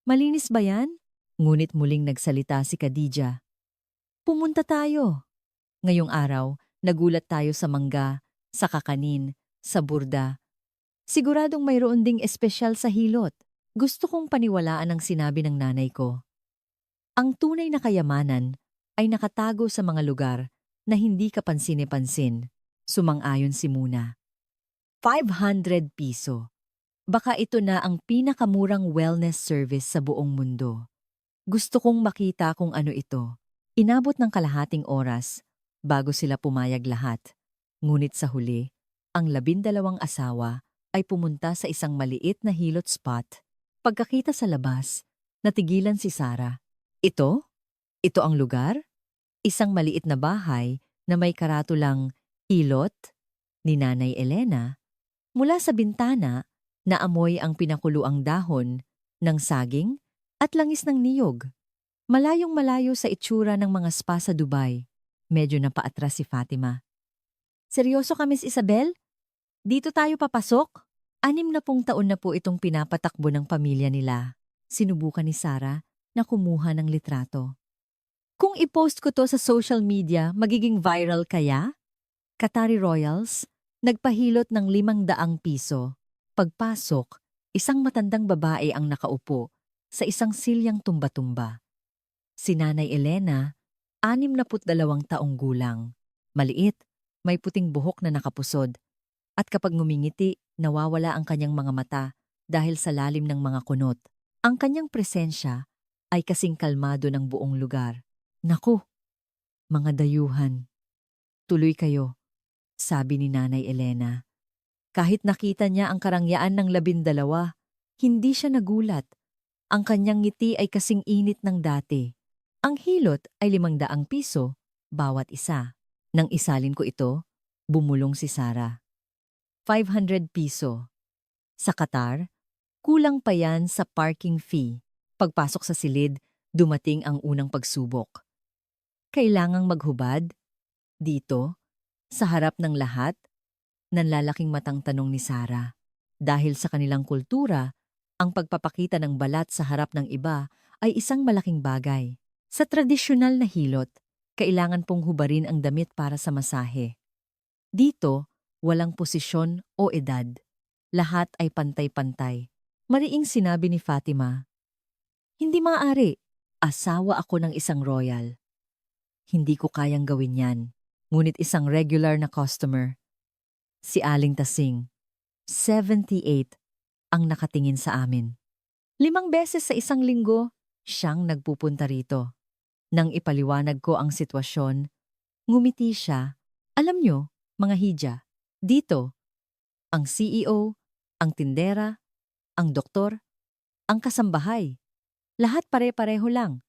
Malinis ba yan? Ngunit muling nagsalita si Khadija. Pumunta tayo. Ngayong araw, nagulat tayo sa mangga, sa kakanin, sa burda. Siguradong mayroon ding espesyal sa hilot. Gusto kong paniwalaan ang sinabi ng nanay ko. Ang tunay na kayamanan ay nakatago sa mga lugar na hindi ka pansine-pansin. Sumang-ayon si Muna. 500 piso. Baka ito na ang pinakamurang wellness service sa buong mundo. Gusto kong makita kung ano ito. Inabot ng kalahating oras bago sila pumayag lahat. Ngunit sa huli, ang 12 asawa ay pumunta sa isang maliit na hilot spot. Pagkakita sa labas, natigilan si Sarah. Ito? Ito ang lugar? Isang maliit na bahay na may karatulang hilot ni Nanay Elena. Mula sa bintana, naamoy ang pinakuluang dahon ng saging at langis ng niyog. Malayong malayo sa itsura ng mga spa sa Dubai. Medyo napaatras si Fatima. Seryoso ka, Miss Isabel? Dito tayo papasok? 60 taon na po itong pinapatakbo ng pamilya nila. Sinubukan ni Sarah na kumuha ng litrato. Kung i-post ko to sa social media, magiging viral kaya? Qatari Royals, nagpahilot ng 500 piso. Pagpasok, isang matandang babae ang nakaupo sa isang silyang tumba-tumba. Si Nanay Elena, 62 taong gulang. Maliit, may puting buhok na nakapusod. At kapag ngumingiti, nawawala ang kanyang mga mata dahil sa lalim ng mga kunot. Ang kanyang presensya ay kasing kalmado ng buong lugar. Naku, mga dayuhan. Tuloy kayo, sabi ni Nanay Elena. Kahit nakita niya ang karangyaan ng 12, hindi siya nagulat. Ang kanyang ngiti ay kasing init ng dati. Ang hilot ay 500 piso bawat isa. Nang isalin ko ito, bumulong si Sarah. 500 piso. Sa Qatar, kulang pa yan sa parking fee. Pagpasok sa silid, dumating ang unang pagsubok. Kailangang maghubad? Dito? Sa harap ng lahat? Nanlalaking matang tanong ni Sarah. Dahil sa kanilang kultura, ang pagpapakita ng balat sa harap ng iba ay isang malaking bagay. Sa tradisyonal na hilot, kailangan pong hubarin ang damit para sa masahe. Dito, walang posisyon o edad. Lahat ay pantay-pantay. Mariing sinabi ni Fatima, "Hindi maaari. Asawa ako ng isang royal. Hindi ko kayang gawin yan." Ngunit isang regular na customer, si Aling Tasing, 78, ang nakatingin sa amin. 5 beses sa isang linggo, siyang nagpupunta rito. Nang ipaliwanag ko ang sitwasyon, ngumiti siya. Alam nyo, mga hija, dito, ang CEO, ang tindera, ang doktor, ang kasambahay, lahat pare-pareho lang.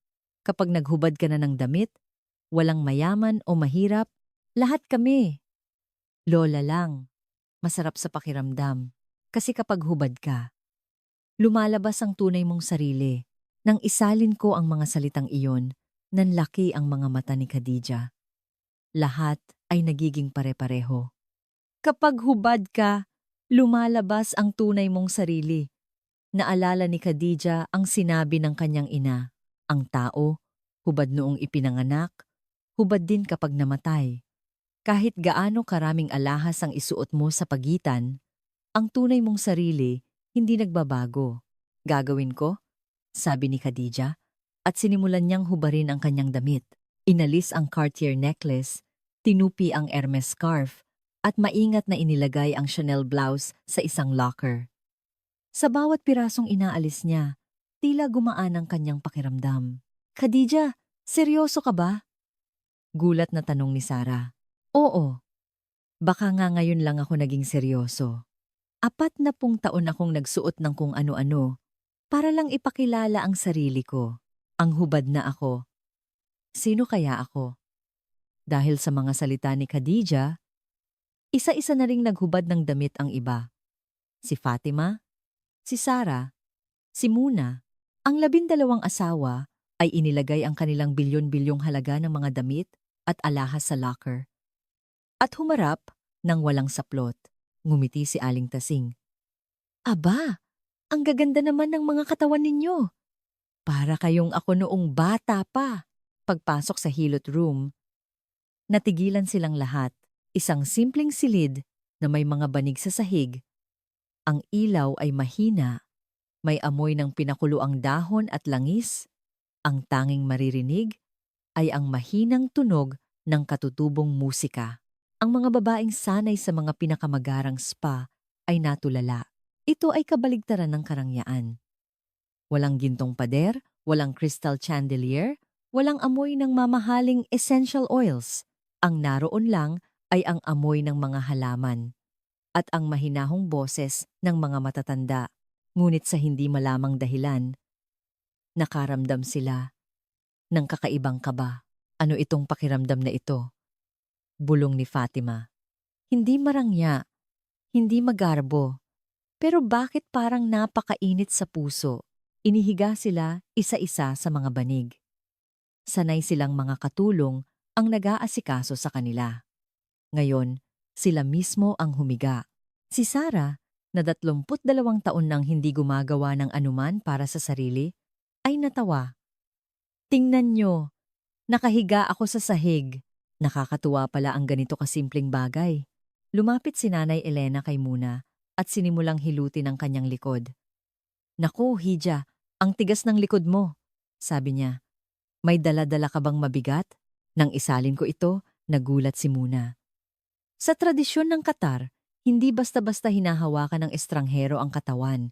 Kapag naghubad ka na ng damit, walang mayaman o mahirap, lahat kami. Lola lang, masarap sa pakiramdam. Kasi kapag hubad ka, lumalabas ang tunay mong sarili. Nang isalin ko ang mga salitang iyon, nanlaki ang mga mata ni Khadija. Lahat ay nagiging pare-pareho. Kapag hubad ka, lumalabas ang tunay mong sarili. Naalala ni Khadija ang sinabi ng kanyang ina, ang tao, hubad noong ipinanganak, hubad din kapag namatay. Kahit gaano karaming alahas ang isuot mo sa pagitan, ang tunay mong sarili hindi nagbabago. Gagawin ko, sabi ni Khadija, at sinimulan niyang hubarin ang kanyang damit. Inalis ang Cartier necklace, tinupi ang Hermes scarf, at maingat na inilagay ang Chanel blouse sa isang locker. Sa bawat pirasong inaalis niya, tila gumaan ang kanyang pakiramdam. "Khadija, seryoso ka ba?" Gulat na tanong ni Sarah. "Oo. Baka nga ngayon lang ako naging seryoso. 40 taon akong nagsuot ng kung ano-ano para lang ipakilala ang sarili ko. Ang hubad na ako. Sino kaya ako?" Dahil sa mga salita ni Khadija, isa-isa na ring naghubad ng damit ang iba. Si Fatima, si Sarah, si Muna. Ang 12 asawa ay inilagay ang kanilang bilyon-bilyong halaga ng mga damit at alahas sa locker. At humarap ng walang saplot. Ngumiti si Aling Tasing. "Aba, ang gaganda naman ng mga katawan ninyo. Para kayong ako noong bata pa." Pagpasok sa hilot room, natigilan silang lahat. Isang simpleng silid na may mga banig sa sahig. Ang ilaw ay mahina. May amoy ng pinakuloang dahon at langis. Ang tanging maririnig ay ang mahinang tunog ng katutubong musika. Ang mga babaeng sanay sa mga pinakamagarang spa ay natulala. Ito ay kabaligtaran ng karangyaan. Walang gintong pader, walang crystal chandelier, walang amoy ng mamahaling essential oils. Ang naroon lang ay ang amoy ng mga halaman at ang mahinahong boses ng mga matatanda. Ngunit sa hindi malamang dahilan, nakaramdam sila ng kakaibang kaba. "Ano itong pakiramdam na ito?" Bulong ni Fatima. "Hindi marangya, hindi magarbo, pero bakit parang napakainit sa puso?" Inihiga sila isa-isa sa mga banig. Sanay silang mga katulong ang nag-aasikaso sa kanila. Ngayon, sila mismo ang humiga. Si Sarah, na 32 taon nang hindi gumagawa ng anuman para sa sarili, ay natawa. "Tingnan nyo, nakahiga ako sa sahig. Nakakatuwa pala ang ganito kasimpleng bagay." Lumapit si Nanay Elena kay Muna at sinimulang hilutin ang kanyang likod. "Naku, Hija, ang tigas ng likod mo," sabi niya. "May dala-dala ka bang mabigat?" Nang isalin ko ito, nagulat si Muna. Sa tradisyon ng Qatar, hindi basta-basta hinahawakan ng estranghero ang katawan.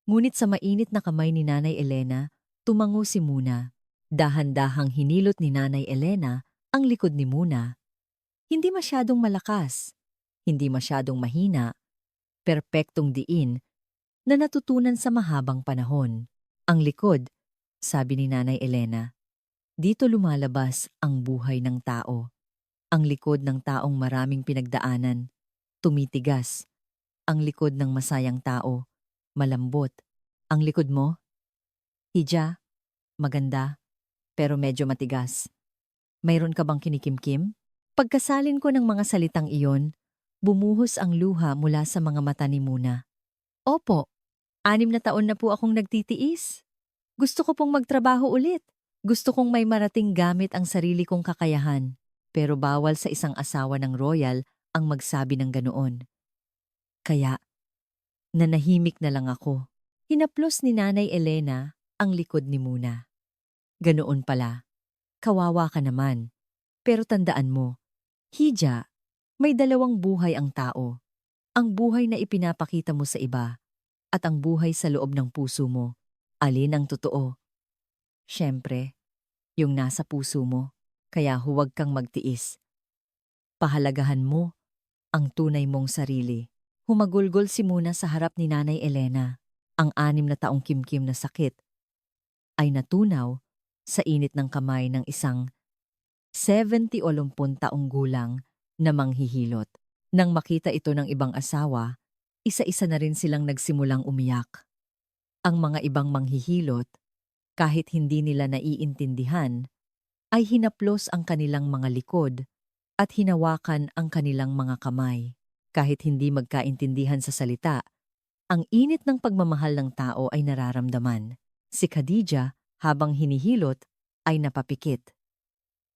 Ngunit sa mainit na kamay ni Nanay Elena, tumango si Muna. Dahan-dahang hinilot ni Nanay Elena ang likod ni Muna. Hindi masyadong malakas, hindi masyadong mahina, perpektong diin na natutunan sa mahabang panahon. Ang likod, sabi ni Nanay Elena, Dito lumalabas ang buhay ng tao. Ang likod ng taong maraming pinagdaanan, tumitigas. Ang likod ng masayang tao, malambot. Ang likod mo, hija, maganda, pero medyo matigas. Mayroon ka bang kinikimkim? Pagkasalin ko ng mga salitang iyon, bumuhos ang luha mula sa mga mata ni Muna. Opo, 6 na taon na po akong nagtitiis. Gusto ko pong magtrabaho ulit. Gusto kong may marating gamit ang sarili kong kakayahan. Pero bawal sa isang asawa ng royal ang magsabi ng ganoon. Kaya, nanahimik na lang ako. Hinaplos ni Nanay Elena ang likod ni Muna. Ganoon pala. Kawawa ka naman. Pero tandaan mo, hija, may dalawang buhay ang tao. Ang buhay na ipinapakita mo sa iba at ang buhay sa loob ng puso mo. Alin ang totoo? Siyempre, yung nasa puso mo. Kaya huwag kang magtiis. Pahalagahan mo ang tunay mong sarili. Humagulgol si Muna sa harap ni Nanay Elena. Ang 6 na taong kimkim na sakit ay natunaw sa init ng kamay ng isang 70 o 80 taong gulang na manghihilot. Nang makita ito ng ibang asawa, isa-isa na rin silang nagsimulang umiyak. Ang mga ibang manghihilot, kahit hindi nila naiintindihan, ay hinaplos ang kanilang mga likod at hinawakan ang kanilang mga kamay. Kahit hindi magkaintindihan sa salita, ang init ng pagmamahal ng tao ay nararamdaman. Si Khadija, habang hinihilot, ay napapikit.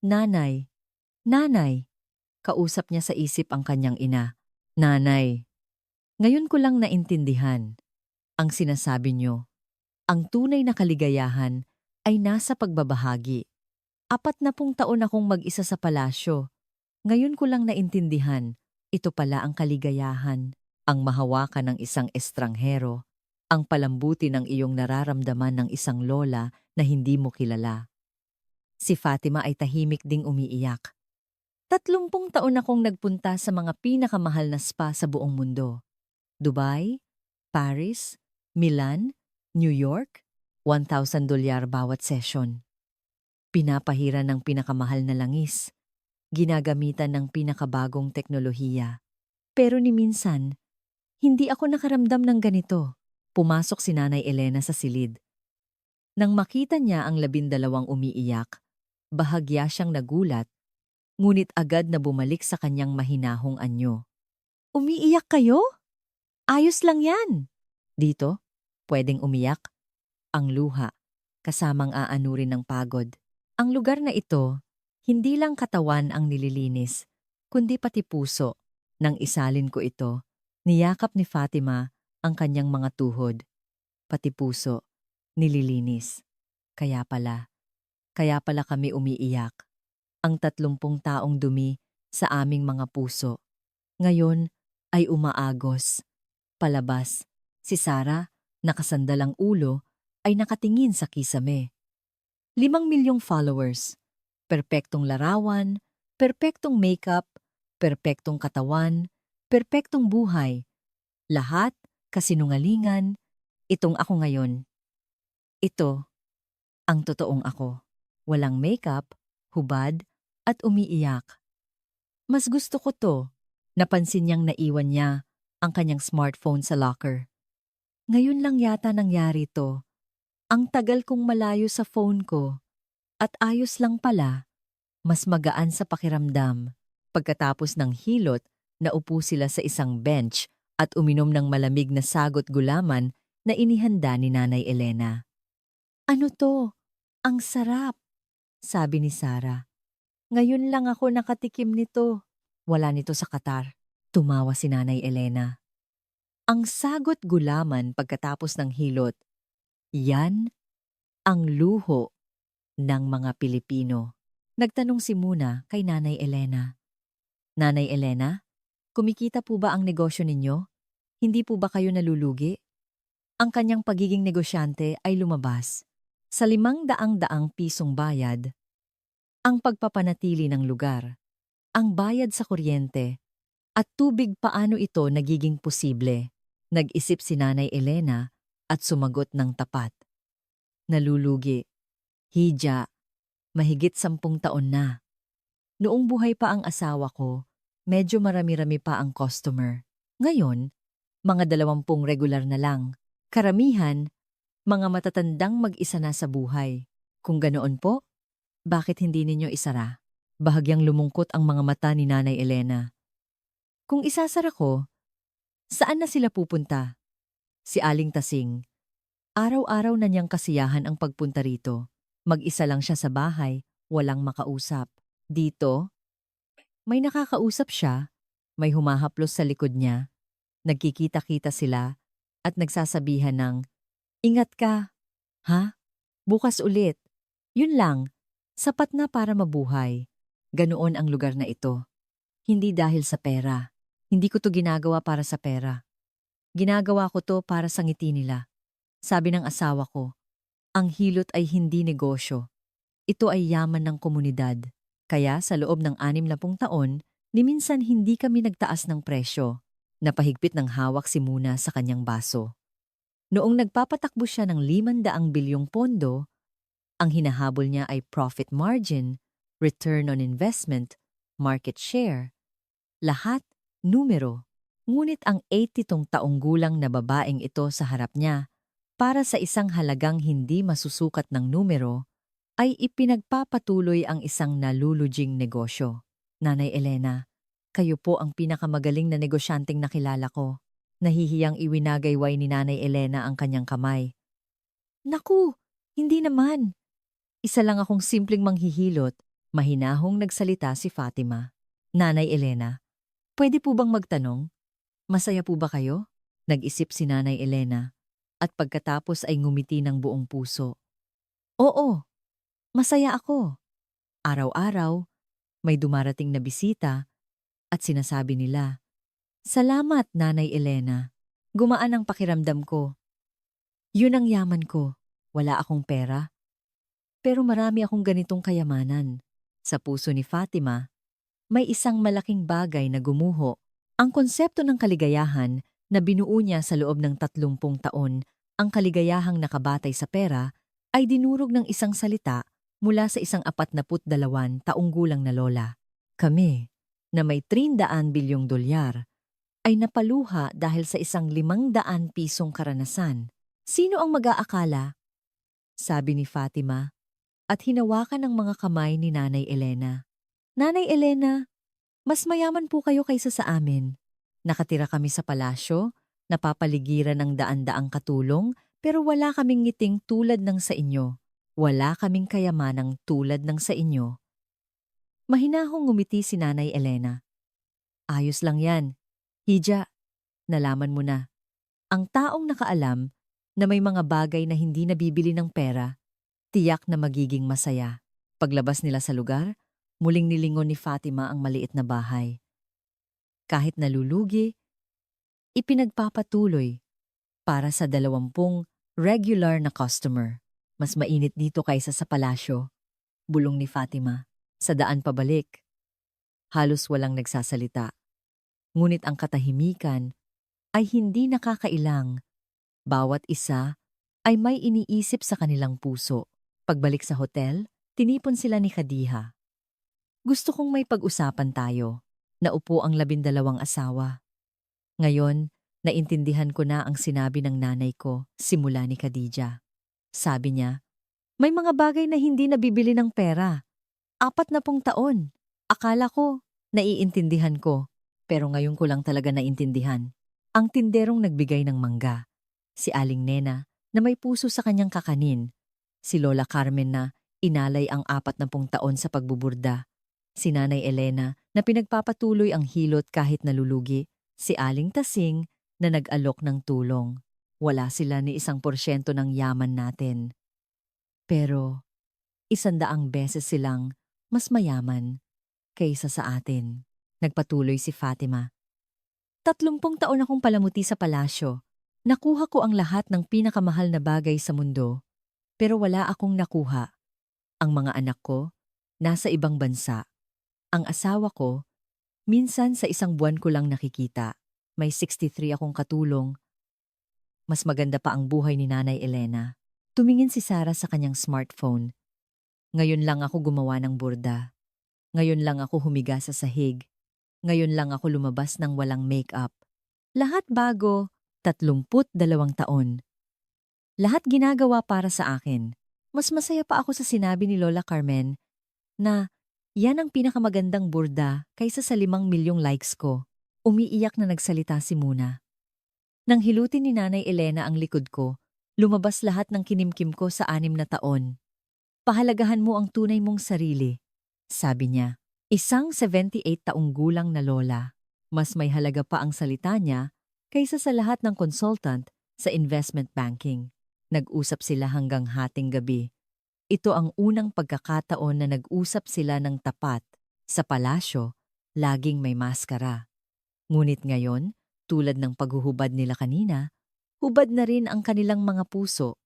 Nanay, nanay, kausap niya sa isip ang kanyang ina. Nanay, ngayon ko lang naintindihan. Ang sinasabi niyo, ang tunay na kaligayahan ay nasa pagbabahagi. 40 taon akong mag-isa sa palasyo. Ngayon ko lang naintindihan, ito pala ang kaligayahan, ang mahawakan ng isang estranghero, ang palambuti ng iyong nararamdaman ng isang lola na hindi mo kilala. Si Fatima ay tahimik ding umiiyak. 30 taon akong nagpunta sa mga pinakamahal na spa sa buong mundo. Dubai, Paris, Milan, New York, $1,000 bawat session. Pinapahira ng pinakamahal na langis. Ginagamitan ng pinakabagong teknolohiya. Pero ni minsan, hindi ako nakaramdam ng ganito. Pumasok si Nanay Elena sa silid. Nang makita niya ang 12 umiiyak, bahagya siyang nagulat, ngunit agad na bumalik sa kanyang mahinahong anyo. Umiiyak kayo? Ayos lang yan. Dito, pwedeng umiyak. Ang luha, kasamang aanurin ng pagod. Ang lugar na ito, hindi lang katawan ang nililinis, kundi pati puso. Nang isalin ko ito, niyakap ni Fatima ang kanyang mga tuhod. Pati puso, nililinis. Kaya pala kami umiiyak. Ang 30 taong dumi sa aming mga puso. Ngayon ay umaagos. Palabas, si Sarah, nakasandalang ulo, ay nakatingin sa kisame. 5 milyong followers. Perpektong larawan, perpektong makeup, perpektong katawan, perpektong buhay. Lahat kasinungalingan. Itong ako ngayon. Ito ang totoong ako. Walang makeup, hubad, at umiiyak. Mas gusto ko to. Napansin niyang naiwan niya ang kanyang smartphone sa locker. Ngayon lang yata nangyari to. Ang tagal kong malayo sa phone ko. At ayos lang pala. Mas magaan sa pakiramdam. Pagkatapos ng hilot, naupo sila sa isang bench at uminom ng malamig na sagot gulaman na inihanda ni Nanay Elena. Ano to? Ang sarap, sabi ni Sarah. Ngayon lang ako nakatikim nito. Wala nito sa Qatar. Tumawa si Nanay Elena. Ang sagot gulaman pagkatapos ng hilot. Yan ang luho ng mga Pilipino. Nagtanong si Muna kay Nanay Elena. Nanay Elena, kumikita po ba ang negosyo ninyo? Hindi po ba kayo nalulugi? Ang kanyang pagiging negosyante ay lumabas. Sa 500 pisong bayad, ang pagpapanatili ng lugar, ang bayad sa kuryente, at tubig paano ito nagiging posible. Nag-isip si Nanay Elena at sumagot ng tapat. Nalulugi. Hija, Mahigit 10 taon na. Noong buhay pa ang asawa ko, medyo marami-rami pa ang customer. Ngayon, mga 20 regular na lang. Karamihan, mga matatandang mag-isa na sa buhay. Kung ganoon po, bakit hindi ninyo isara? Bahagyang lumungkot ang mga mata ni Nanay Elena. Kung isasara ko, saan na sila pupunta? Si Aling Tasing. Araw-araw na niyang kasiyahan ang pagpunta rito. Mag-isa lang siya sa bahay, walang makausap. Dito, may nakakausap siya, may humahaplos sa likod niya, nagkikita-kita sila, at nagsasabihan ng, "Ingat ka, ha? Bukas ulit." Yun lang, sapat na para mabuhay. Ganoon ang lugar na ito. Hindi dahil sa pera. Hindi ko to ginagawa para sa pera. Ginagawa ko to para sa ngiti nila. Sabi ng asawa ko, ang hilot ay hindi negosyo. Ito ay yaman ng komunidad. Kaya sa loob ng 60 taon, ni minsan hindi kami nagtaas ng presyo. Napahigpit ng hawak si Muna sa kanyang baso. Noong nagpapatakbo siya ng 500 bilyong pondo, ang hinahabol niya ay profit margin, return on investment, market share. Lahat, numero. Ngunit ang 82 taong gulang na babaeng ito sa harap niya, para sa isang halagang hindi masusukat ng numero, ay ipinagpapatuloy ang isang nalulujing negosyo. Nanay Elena, kayo po ang pinakamagaling na negosyanteng nakilala ko. Nahihiyang iwinagayway ni Nanay Elena ang kanyang kamay. Naku, hindi naman. Isa lang akong simpleng manghihilot, mahinahong nagsalita si Fatima. Nanay Elena, pwede po bang magtanong? Masaya po ba kayo? Nag-isip si Nanay Elena, at pagkatapos ay ngumiti ng buong puso. Oo, masaya ako. Araw-araw, may dumarating na bisita at sinasabi nila, "Salamat, Nanay Elena. Gumaan ang pakiramdam ko. Yun ang yaman ko. Wala akong pera. Pero marami akong ganitong kayamanan." Sa puso ni Fatima, may isang malaking bagay na gumuho. Ang konsepto ng kaligayahan na binuo niya sa loob ng 30 taon, ang kaligayahang nakabatay sa pera, ay dinurog ng isang salita mula sa isang 42 taong gulang na lola. Kami, na may 300 bilyong dolyar, ay napaluha dahil sa isang 500 pisong karanasan. Sino ang mag-aakala? Sabi ni Fatima, at hinawakan ng mga kamay ni Nanay Elena. Nanay Elena, mas mayaman po kayo kaysa sa amin. Nakatira kami sa palasyo, napapaligiran ng daan-daang katulong, pero wala kaming ngiting tulad ng sa inyo. Wala kaming kayamanang tulad ng sa inyo. Mahinahong ngumiti si Nanay Elena. Ayos lang yan. Hija, nalaman mo na. Ang taong nakaalam na may mga bagay na hindi nabibili ng pera, tiyak na magiging masaya. Paglabas nila sa lugar, muling nilingon ni Fatima ang maliit na bahay. Kahit nalulugi, ipinagpapatuloy para sa 20 regular na customer. Mas mainit dito kaysa sa palasyo, bulong ni Fatima. Sa daan pabalik, halos walang nagsasalita. Ngunit ang katahimikan ay hindi nakakailang. Bawat isa ay may iniisip sa kanilang puso. Pagbalik sa hotel, tinipon sila ni Khadija. Gusto kong may pag-usapan tayo. Naupo ang 12 asawa. Ngayon, naintindihan ko na ang sinabi ng nanay ko simula ni Khadija. Sabi niya, may mga bagay na hindi nabibili ng pera. 40 taon. Akala ko, naiintindihan ko. Pero ngayon ko lang talaga naintindihan. Ang tinderong nagbigay ng mangga. Si Aling Nena na may puso sa kanyang kakanin. Si Lola Carmen na inalay ang 40 taon sa pagbuburda. Si Nanay Elena na pinagpapatuloy ang hilot kahit nalulugi. Si Aling Tasing na nag-alok ng tulong. Wala sila ni 1% ng yaman natin. Pero 100 beses silang mas mayaman kaysa sa atin. Nagpatuloy si Fatima. 30 taon akong palamuti sa palasyo. Nakuha ko ang lahat ng pinakamahal na bagay sa mundo. Pero wala akong nakuha. Ang mga anak ko, nasa ibang bansa. Ang asawa ko, minsan sa isang buwan ko lang nakikita. May 63 akong katulong. Mas maganda pa ang buhay ni Nanay Elena. Tumingin si Sarah sa kanyang smartphone. Ngayon lang ako gumawa ng burda. Ngayon lang ako humiga sa sahig. Ngayon lang ako lumabas ng walang makeup. Lahat bago, 32 taon. Lahat ginagawa para sa akin. Mas masaya pa ako sa sinabi ni Lola Carmen na yan ang pinakamagandang burda kaysa sa 5 milyong likes ko. Umiiyak na nagsalita si Muna. Nang hilutin ni Nanay Elena ang likod ko, lumabas lahat ng kinimkim ko sa 6 na taon. Pahalagahan mo ang tunay mong sarili, sabi niya. Isang 78 taong gulang na lola. Mas may halaga pa ang salita niya kaysa sa lahat ng consultant sa investment banking. Nag-usap sila hanggang hating gabi. Ito ang unang pagkakataon na nag-usap sila ng tapat. Sa palasyo, laging may maskara. Ngunit ngayon, tulad ng paghuhubad nila kanina, hubad na rin ang kanilang mga puso.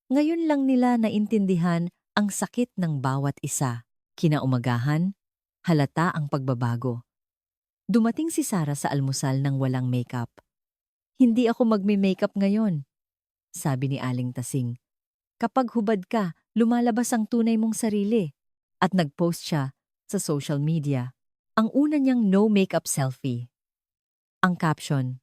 Ngayon lang nila naintindihan ang sakit ng bawat isa. Kinaumagahan, halata ang pagbabago. Dumating si Sarah sa almusal ng walang makeup. Hindi ako magme-makeup ngayon, sabi ni Aling Tasing. Kapag hubad ka, lumalabas ang tunay mong sarili. At nag-post siya sa social media. Ang una niyang no makeup selfie. Ang caption,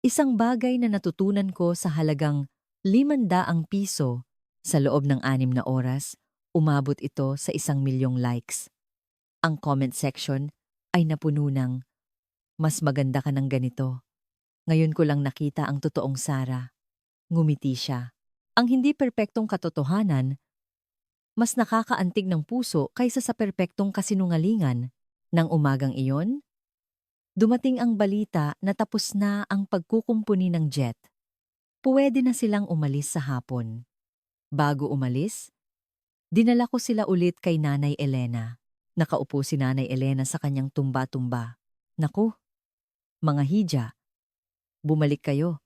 isang bagay na natutunan ko sa halagang 500 piso sa loob ng 6 na oras, umabot ito sa 1 milyong likes. Ang comment section ay napuno ng, mas maganda ka ng ganito. Ngayon ko lang nakita ang totoong Sarah. Ngumiti siya. Ang hindi perpektong katotohanan, mas nakakaantig ng puso kaysa sa perpektong kasinungalingan. Nang umagang iyon, dumating ang balita na tapos na ang pagkukumpuni ng jet. Puwede na silang umalis sa hapon. Bago umalis, dinala ko sila ulit kay Nanay Elena. Nakaupo si Nanay Elena sa kanyang tumba-tumba. Naku, mga hija, bumalik kayo.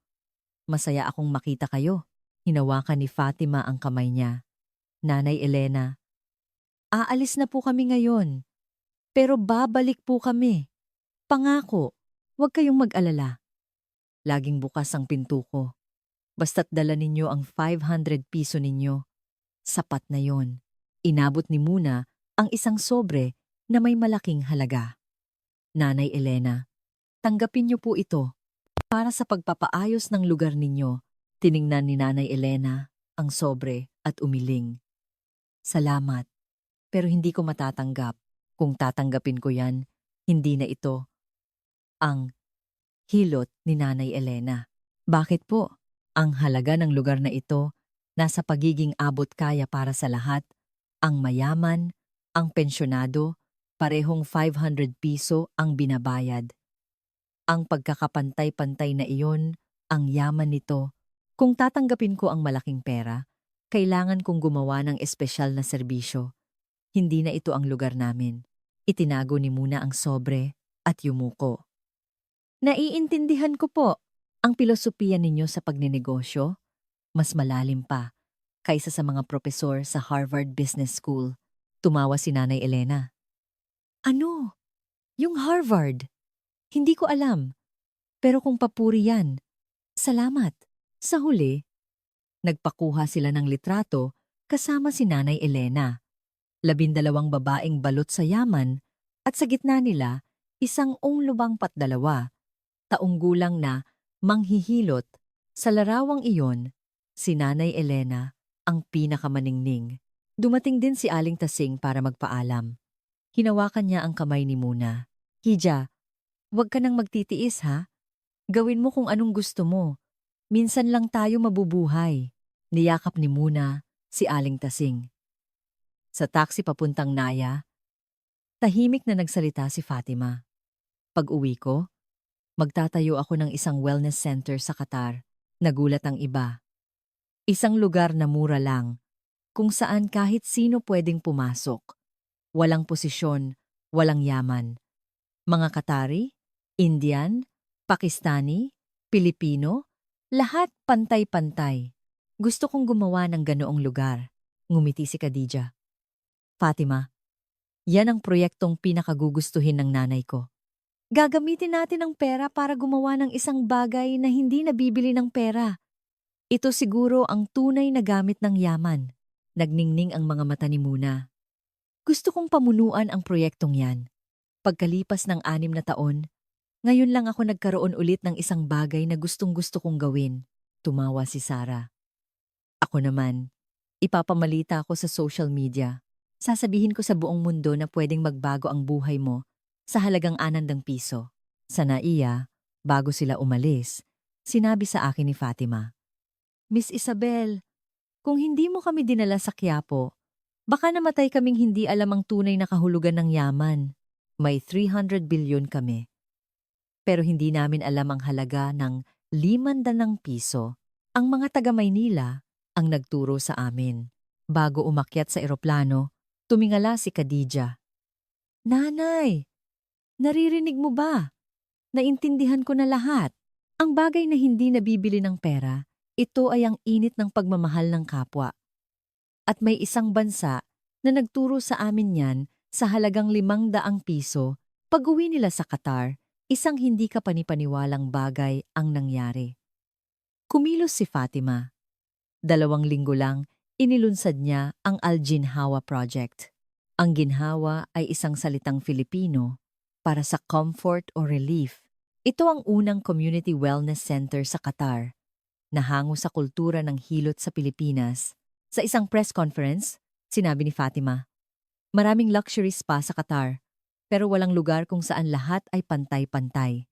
Masaya akong makita kayo. Hinawakan ni Fatima ang kamay niya. Nanay Elena, aalis na po kami ngayon. Pero babalik po kami. Pangako, huwag kayong mag-alala. Laging bukas ang pinto ko. Basta't dala ninyo ang 500 piso ninyo. Sapat na yon. Inabot ni Muna ang isang sobre na may malaking halaga. Nanay Elena, tanggapin niyo po ito. Para sa pagpapaayos ng lugar ninyo, tiningnan ni Nanay Elena ang sobre at umiling. Salamat, pero hindi ko matatanggap. Kung tatanggapin ko yan, hindi na ito ang hilot ni Nanay Elena. Bakit po? Ang halaga ng lugar na ito nasa pagiging abot kaya para sa lahat. Ang mayaman, ang pensyonado, parehong 500 piso ang binabayad. Ang pagkakapantay-pantay na iyon, ang yaman nito. Kung tatanggapin ko ang malaking pera, kailangan kong gumawa ng espesyal na serbisyo. Hindi na ito ang lugar namin. Itinago ni Muna ang sobre at yumuko. Naiintindihan ko po ang pilosopiya ninyo sa pagninegosyo. Mas malalim pa kaysa sa mga propesor sa Harvard Business School. Tumawa si Nanay Elena. Ano? Yung Harvard? Hindi ko alam. Pero kung papuri yan, salamat. Sa huli, nagpakuha sila ng litrato kasama si Nanay Elena. 12 babaeng balot sa yaman at sa gitna nila, isang unglubang patdalawa, taong gulang na manghihilot. Sa larawang iyon, si Nanay Elena ang pinakamaningning. Dumating din si Aling Tasing para magpaalam. Hinawakan niya ang kamay ni Muna. Hija, huwag ka nang magtitiis ha. Gawin mo kung anong gusto mo. Minsan lang tayo mabubuhay. Niyakap ni Muna si Aling Tasing. Sa taxi papuntang Naya, tahimik na nagsalita si Fatima. Pag-uwi ko, magtatayo ako ng isang wellness center sa Qatar. Nagulat ang iba. Isang lugar na mura lang, kung saan kahit sino pwedeng pumasok. Walang posisyon, walang yaman. Mga Qatari, Indian, Pakistani, Pilipino, lahat pantay-pantay. Gusto kong gumawa ng ganoong lugar. Ngumiti si Khadija. Fatima, yan ang proyektong pinakagugustuhin ng nanay ko. Gagamitin natin ang pera para gumawa ng isang bagay na hindi nabibili ng pera. Ito siguro ang tunay na gamit ng yaman. Nagningning ang mga mata ni Muna. Gusto kong pamunuan ang proyektong yan. Pagkalipas ng 6 na taon, ngayon lang ako nagkaroon ulit ng isang bagay na gustong-gusto kong gawin. Tumawa si Sarah. Ako naman, ipapamalita ako sa social media. Sasabihin ko sa buong mundo na pwedeng magbago ang buhay mo sa halagang 6 piso. Sa naiya, bago sila umalis, sinabi sa akin ni Fatima, Miss Isabel, kung hindi mo kami dinala sa Quiapo, baka namatay kaming hindi alam ang tunay na kahulugan ng yaman. May 300 bilyon kami. Pero hindi namin alam ang halaga ng 500 piso. Ang mga taga Maynila ang nagturo sa amin. Bago umakyat sa eroplano, tumingala si Khadija. Nanay, naririnig mo ba? Naintindihan ko na lahat. Ang bagay na hindi nabibili ng pera, ito ay ang init ng pagmamahal ng kapwa. At may isang bansa na nagturo sa amin yan sa halagang 500 piso. Pag-uwi nila sa Qatar, isang hindi kapanipaniwalang bagay ang nangyari. Kumilos si Fatima. 2 linggo lang, inilunsad niya ang Al-Ginhawa Project. Ang ginhawa ay isang salitang Filipino para sa comfort o relief. Ito ang unang community wellness center sa Qatar, na hango sa kultura ng hilot sa Pilipinas. Sa isang press conference, sinabi ni Fatima, maraming luxury spa sa Qatar, pero walang lugar kung saan lahat ay pantay-pantay.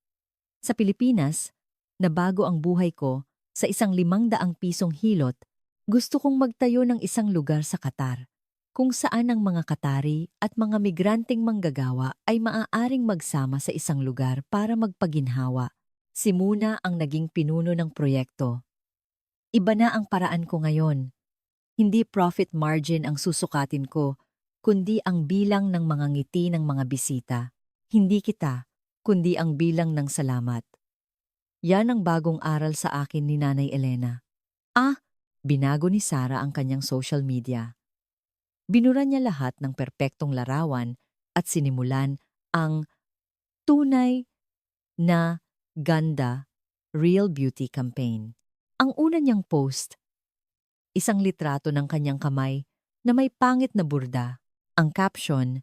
Sa Pilipinas, na bago ang buhay ko sa isang 500 pisong hilot, gusto kong magtayo ng isang lugar sa Qatar, kung saan ang mga Qatari at mga migranteng manggagawa ay maaaring magsama sa isang lugar para magpaginhawa. Si Muna ang naging pinuno ng proyekto. Iba na ang paraan ko ngayon. Hindi profit margin ang susukatin ko, kundi ang bilang ng mga ngiti ng mga bisita. Hindi kita, kundi ang bilang ng salamat. Yan ang bagong aral sa akin ni Nanay Elena. Binago ni Sarah ang kanyang social media. Binura niya lahat ng perpektong larawan at sinimulan ang tunay na ganda Real Beauty Campaign. Ang una niyang post, isang litrato ng kanyang kamay na may pangit na burda. Ang caption,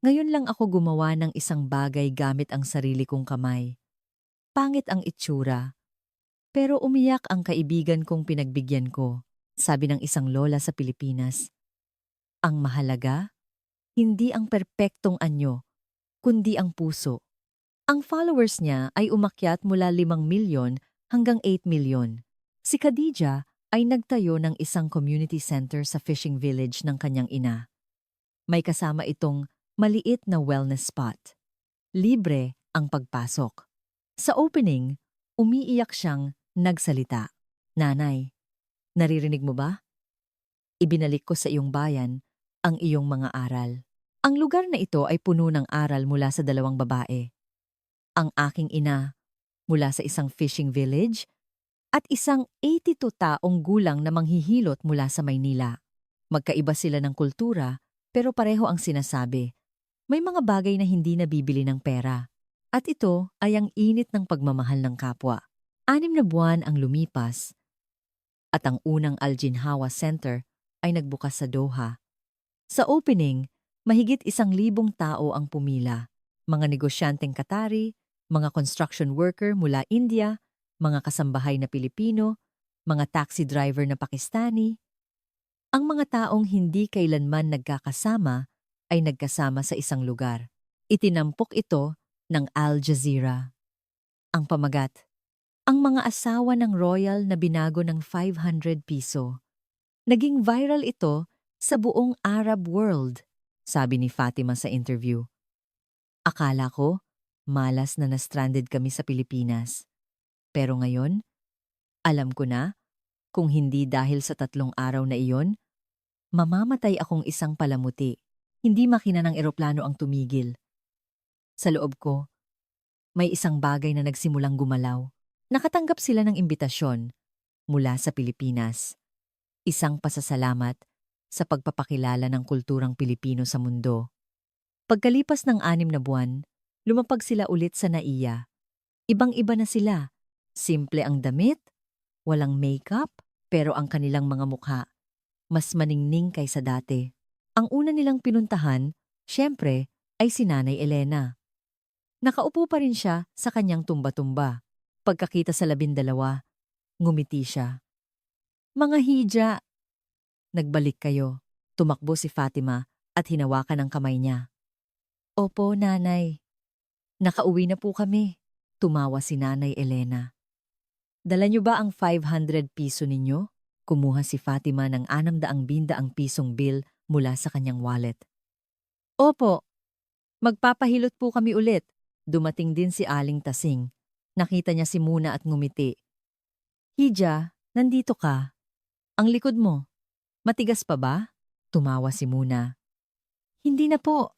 ngayon lang ako gumawa ng isang bagay gamit ang sarili kong kamay. Pangit ang itsura, pero umiyak ang kaibigan kong pinagbigyan ko, sabi ng isang lola sa Pilipinas. Ang mahalaga, hindi ang perpektong anyo, kundi ang puso. Ang followers niya ay umakyat mula 5 milyon hanggang 8 milyon. Si Khadija ay nagtayo ng isang community center sa fishing village ng kanyang ina. May kasama itong maliit na wellness spot. Libre ang pagpasok. Sa opening, umiiyak siyang nagsalita. Nanay, naririnig mo ba? Ibinalik ko sa iyong bayan ang iyong mga aral. Ang lugar na ito ay puno ng aral mula sa 2 babae. Ang aking ina mula sa isang fishing village at isang 82 taong gulang na manghihilot mula sa Maynila. Magkaiba sila ng kultura pero pareho ang sinasabi. May mga bagay na hindi nabibili ng pera. At ito ay ang init ng pagmamahal ng kapwa. 6 na buwan ang lumipas at ang unang Al-Ginhawa Center ay nagbukas sa Doha. Sa opening, mahigit 1,000 tao ang pumila. Mga negosyanteng Qatari, mga construction worker mula India, mga kasambahay na Pilipino, mga taxi driver na Pakistani. Ang mga taong hindi kailanman nagkakasama ay nagkasama sa isang lugar. Itinampok ito ng Al Jazeera. Ang pamagat, ang mga asawa ng royal na binago ng 500 piso. Naging viral ito sa buong Arab world, sabi ni Fatima sa interview. Akala ko, malas na na-stranded kami sa Pilipinas. Pero ngayon, alam ko na, kung hindi dahil sa 3 araw na iyon, mamamatay akong isang palamuti. Hindi makina ng eroplano ang tumigil. Sa loob ko, may isang bagay na nagsimulang gumalaw. Nakatanggap sila ng imbitasyon mula sa Pilipinas. Isang pasasalamat sa pagpapakilala ng kulturang Pilipino sa mundo. Pagkalipas ng 6 na buwan, lumapag sila ulit sa naiya. Ibang-iba na sila. Simple ang damit, walang makeup, pero ang kanilang mga mukha, mas maningning kaysa dati. Ang una nilang pinuntahan, syempre, ay si Nanay Elena. Nakaupo pa rin siya sa kanyang tumba-tumba. Pagkakita sa 12, ngumiti siya. Mga hija, nagbalik kayo. Tumakbo si Fatima at hinawakan ang kamay niya. Opo, nanay. Nakauwi na po kami. Tumawa si Nanay Elena. Dala niyo ba ang 500 piso ninyo? Kumuha si Fatima ng 600 pisong bill mula sa kanyang wallet. Opo, magpapahilot po kami ulit. Dumating din si Aling Tasing. Nakita niya si Muna at ngumiti. Hija, nandito ka. Ang likod mo. Matigas pa ba? Tumawa si Muna. Hindi na po.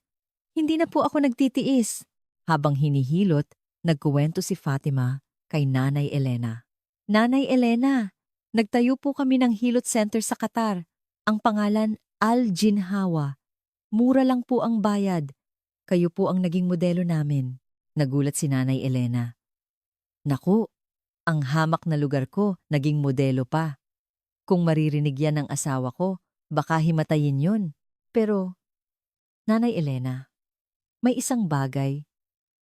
Hindi na po ako nagtitiis. Habang hinihilot, nagkuwento si Fatima kay Nanay Elena. Nanay Elena, nagtayo po kami ng Hilot Center sa Qatar. Ang pangalan Al Jinhawa. Mura lang po ang bayad. Kayo po ang naging modelo namin. Nagulat si Nanay Elena. Naku, ang hamak na lugar ko naging modelo pa. Kung maririnig yan ng asawa ko, baka himatayin yun. Pero, Nanay Elena, may isang bagay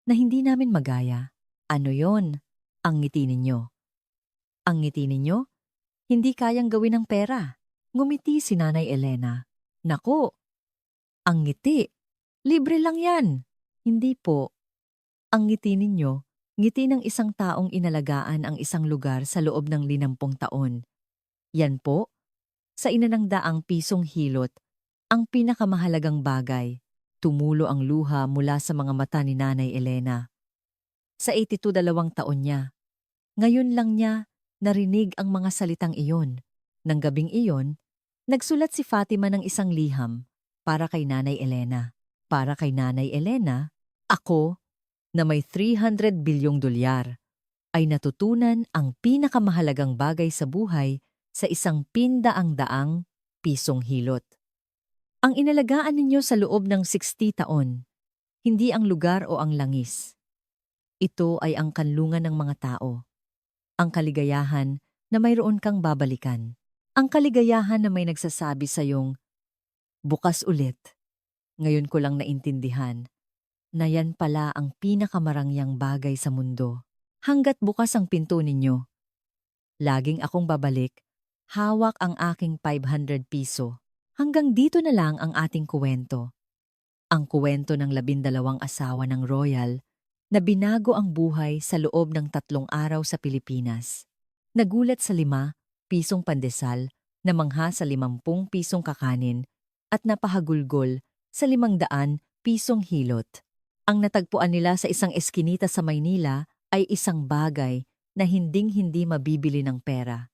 na hindi namin magaya. Ano yon? Ang ngiti ninyo. Ang ngiti ninyo? Hindi kayang gawin ng pera. Ngumiti si Nanay Elena. Naku, ang ngiti. Libre lang yan. Hindi po. Ang ngiti ninyo, ngiti ng isang taong inalagaan ang isang lugar sa loob ng 50 taon. Yan po, sa 600 pisong hilot, ang pinakamahalagang bagay. Tumulo ang luha mula sa mga mata ni Nanay Elena. Sa 82 taon niya, ngayon lang niya narinig ang mga salitang iyon. Nang gabing iyon, nagsulat si Fatima ng isang liham para kay Nanay Elena. Para kay Nanay Elena, ako, na may 300 bilyong dolyar, ay natutunan ang pinakamahalagang bagay sa buhay sa isang pindaang-daang pisong hilot. Ang inalagaan ninyo sa loob ng 60 taon, hindi ang lugar o ang langis. Ito ay ang kanlungan ng mga tao. Ang kaligayahan na mayroon kang babalikan. Ang kaligayahan na may nagsasabi sa iyong, bukas ulit. Ngayon ko lang naintindihan na yan pala ang pinakamarangyang bagay sa mundo. Hanggat bukas ang pinto ninyo, laging akong babalik, hawak ang aking 500 piso. Hanggang dito na lang ang ating kuwento. Ang kuwento ng 12 asawa ng royal na binago ang buhay sa loob ng 3 araw sa Pilipinas. Nagulat sa 5 pisong pandesal, namangha sa 50 pisong kakanin, at napahagulgol sa 500 pisong hilot. Ang natagpuan nila sa isang eskinita sa Maynila ay isang bagay na hinding-hindi mabibili ng pera.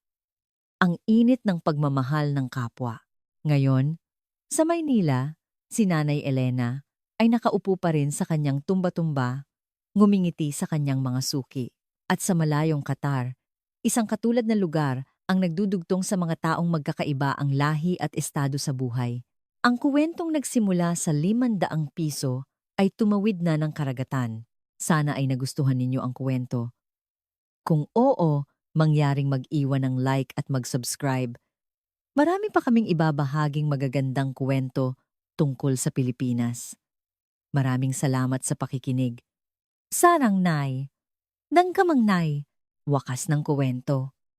Ang init ng pagmamahal ng kapwa. Ngayon, sa Maynila, si Nanay Elena ay nakaupo pa rin sa kanyang tumba-tumba, ngumingiti sa kanyang mga suki. At sa malayong Qatar, isang katulad na lugar ang nagdudugtong sa mga taong magkakaiba ang lahi at estado sa buhay. Ang kuwentong nagsimula sa 500 piso ay tumawid na ng karagatan. Sana ay nagustuhan ninyo ang kuwento. Kung oo, mangyaring mag-iwan ng like at mag-subscribe. Marami pa kaming ibabahaging magagandang kuwento tungkol sa Pilipinas. Maraming salamat sa pakikinig. Sarang Nay, nang kamang Nay, wakas ng kuwento.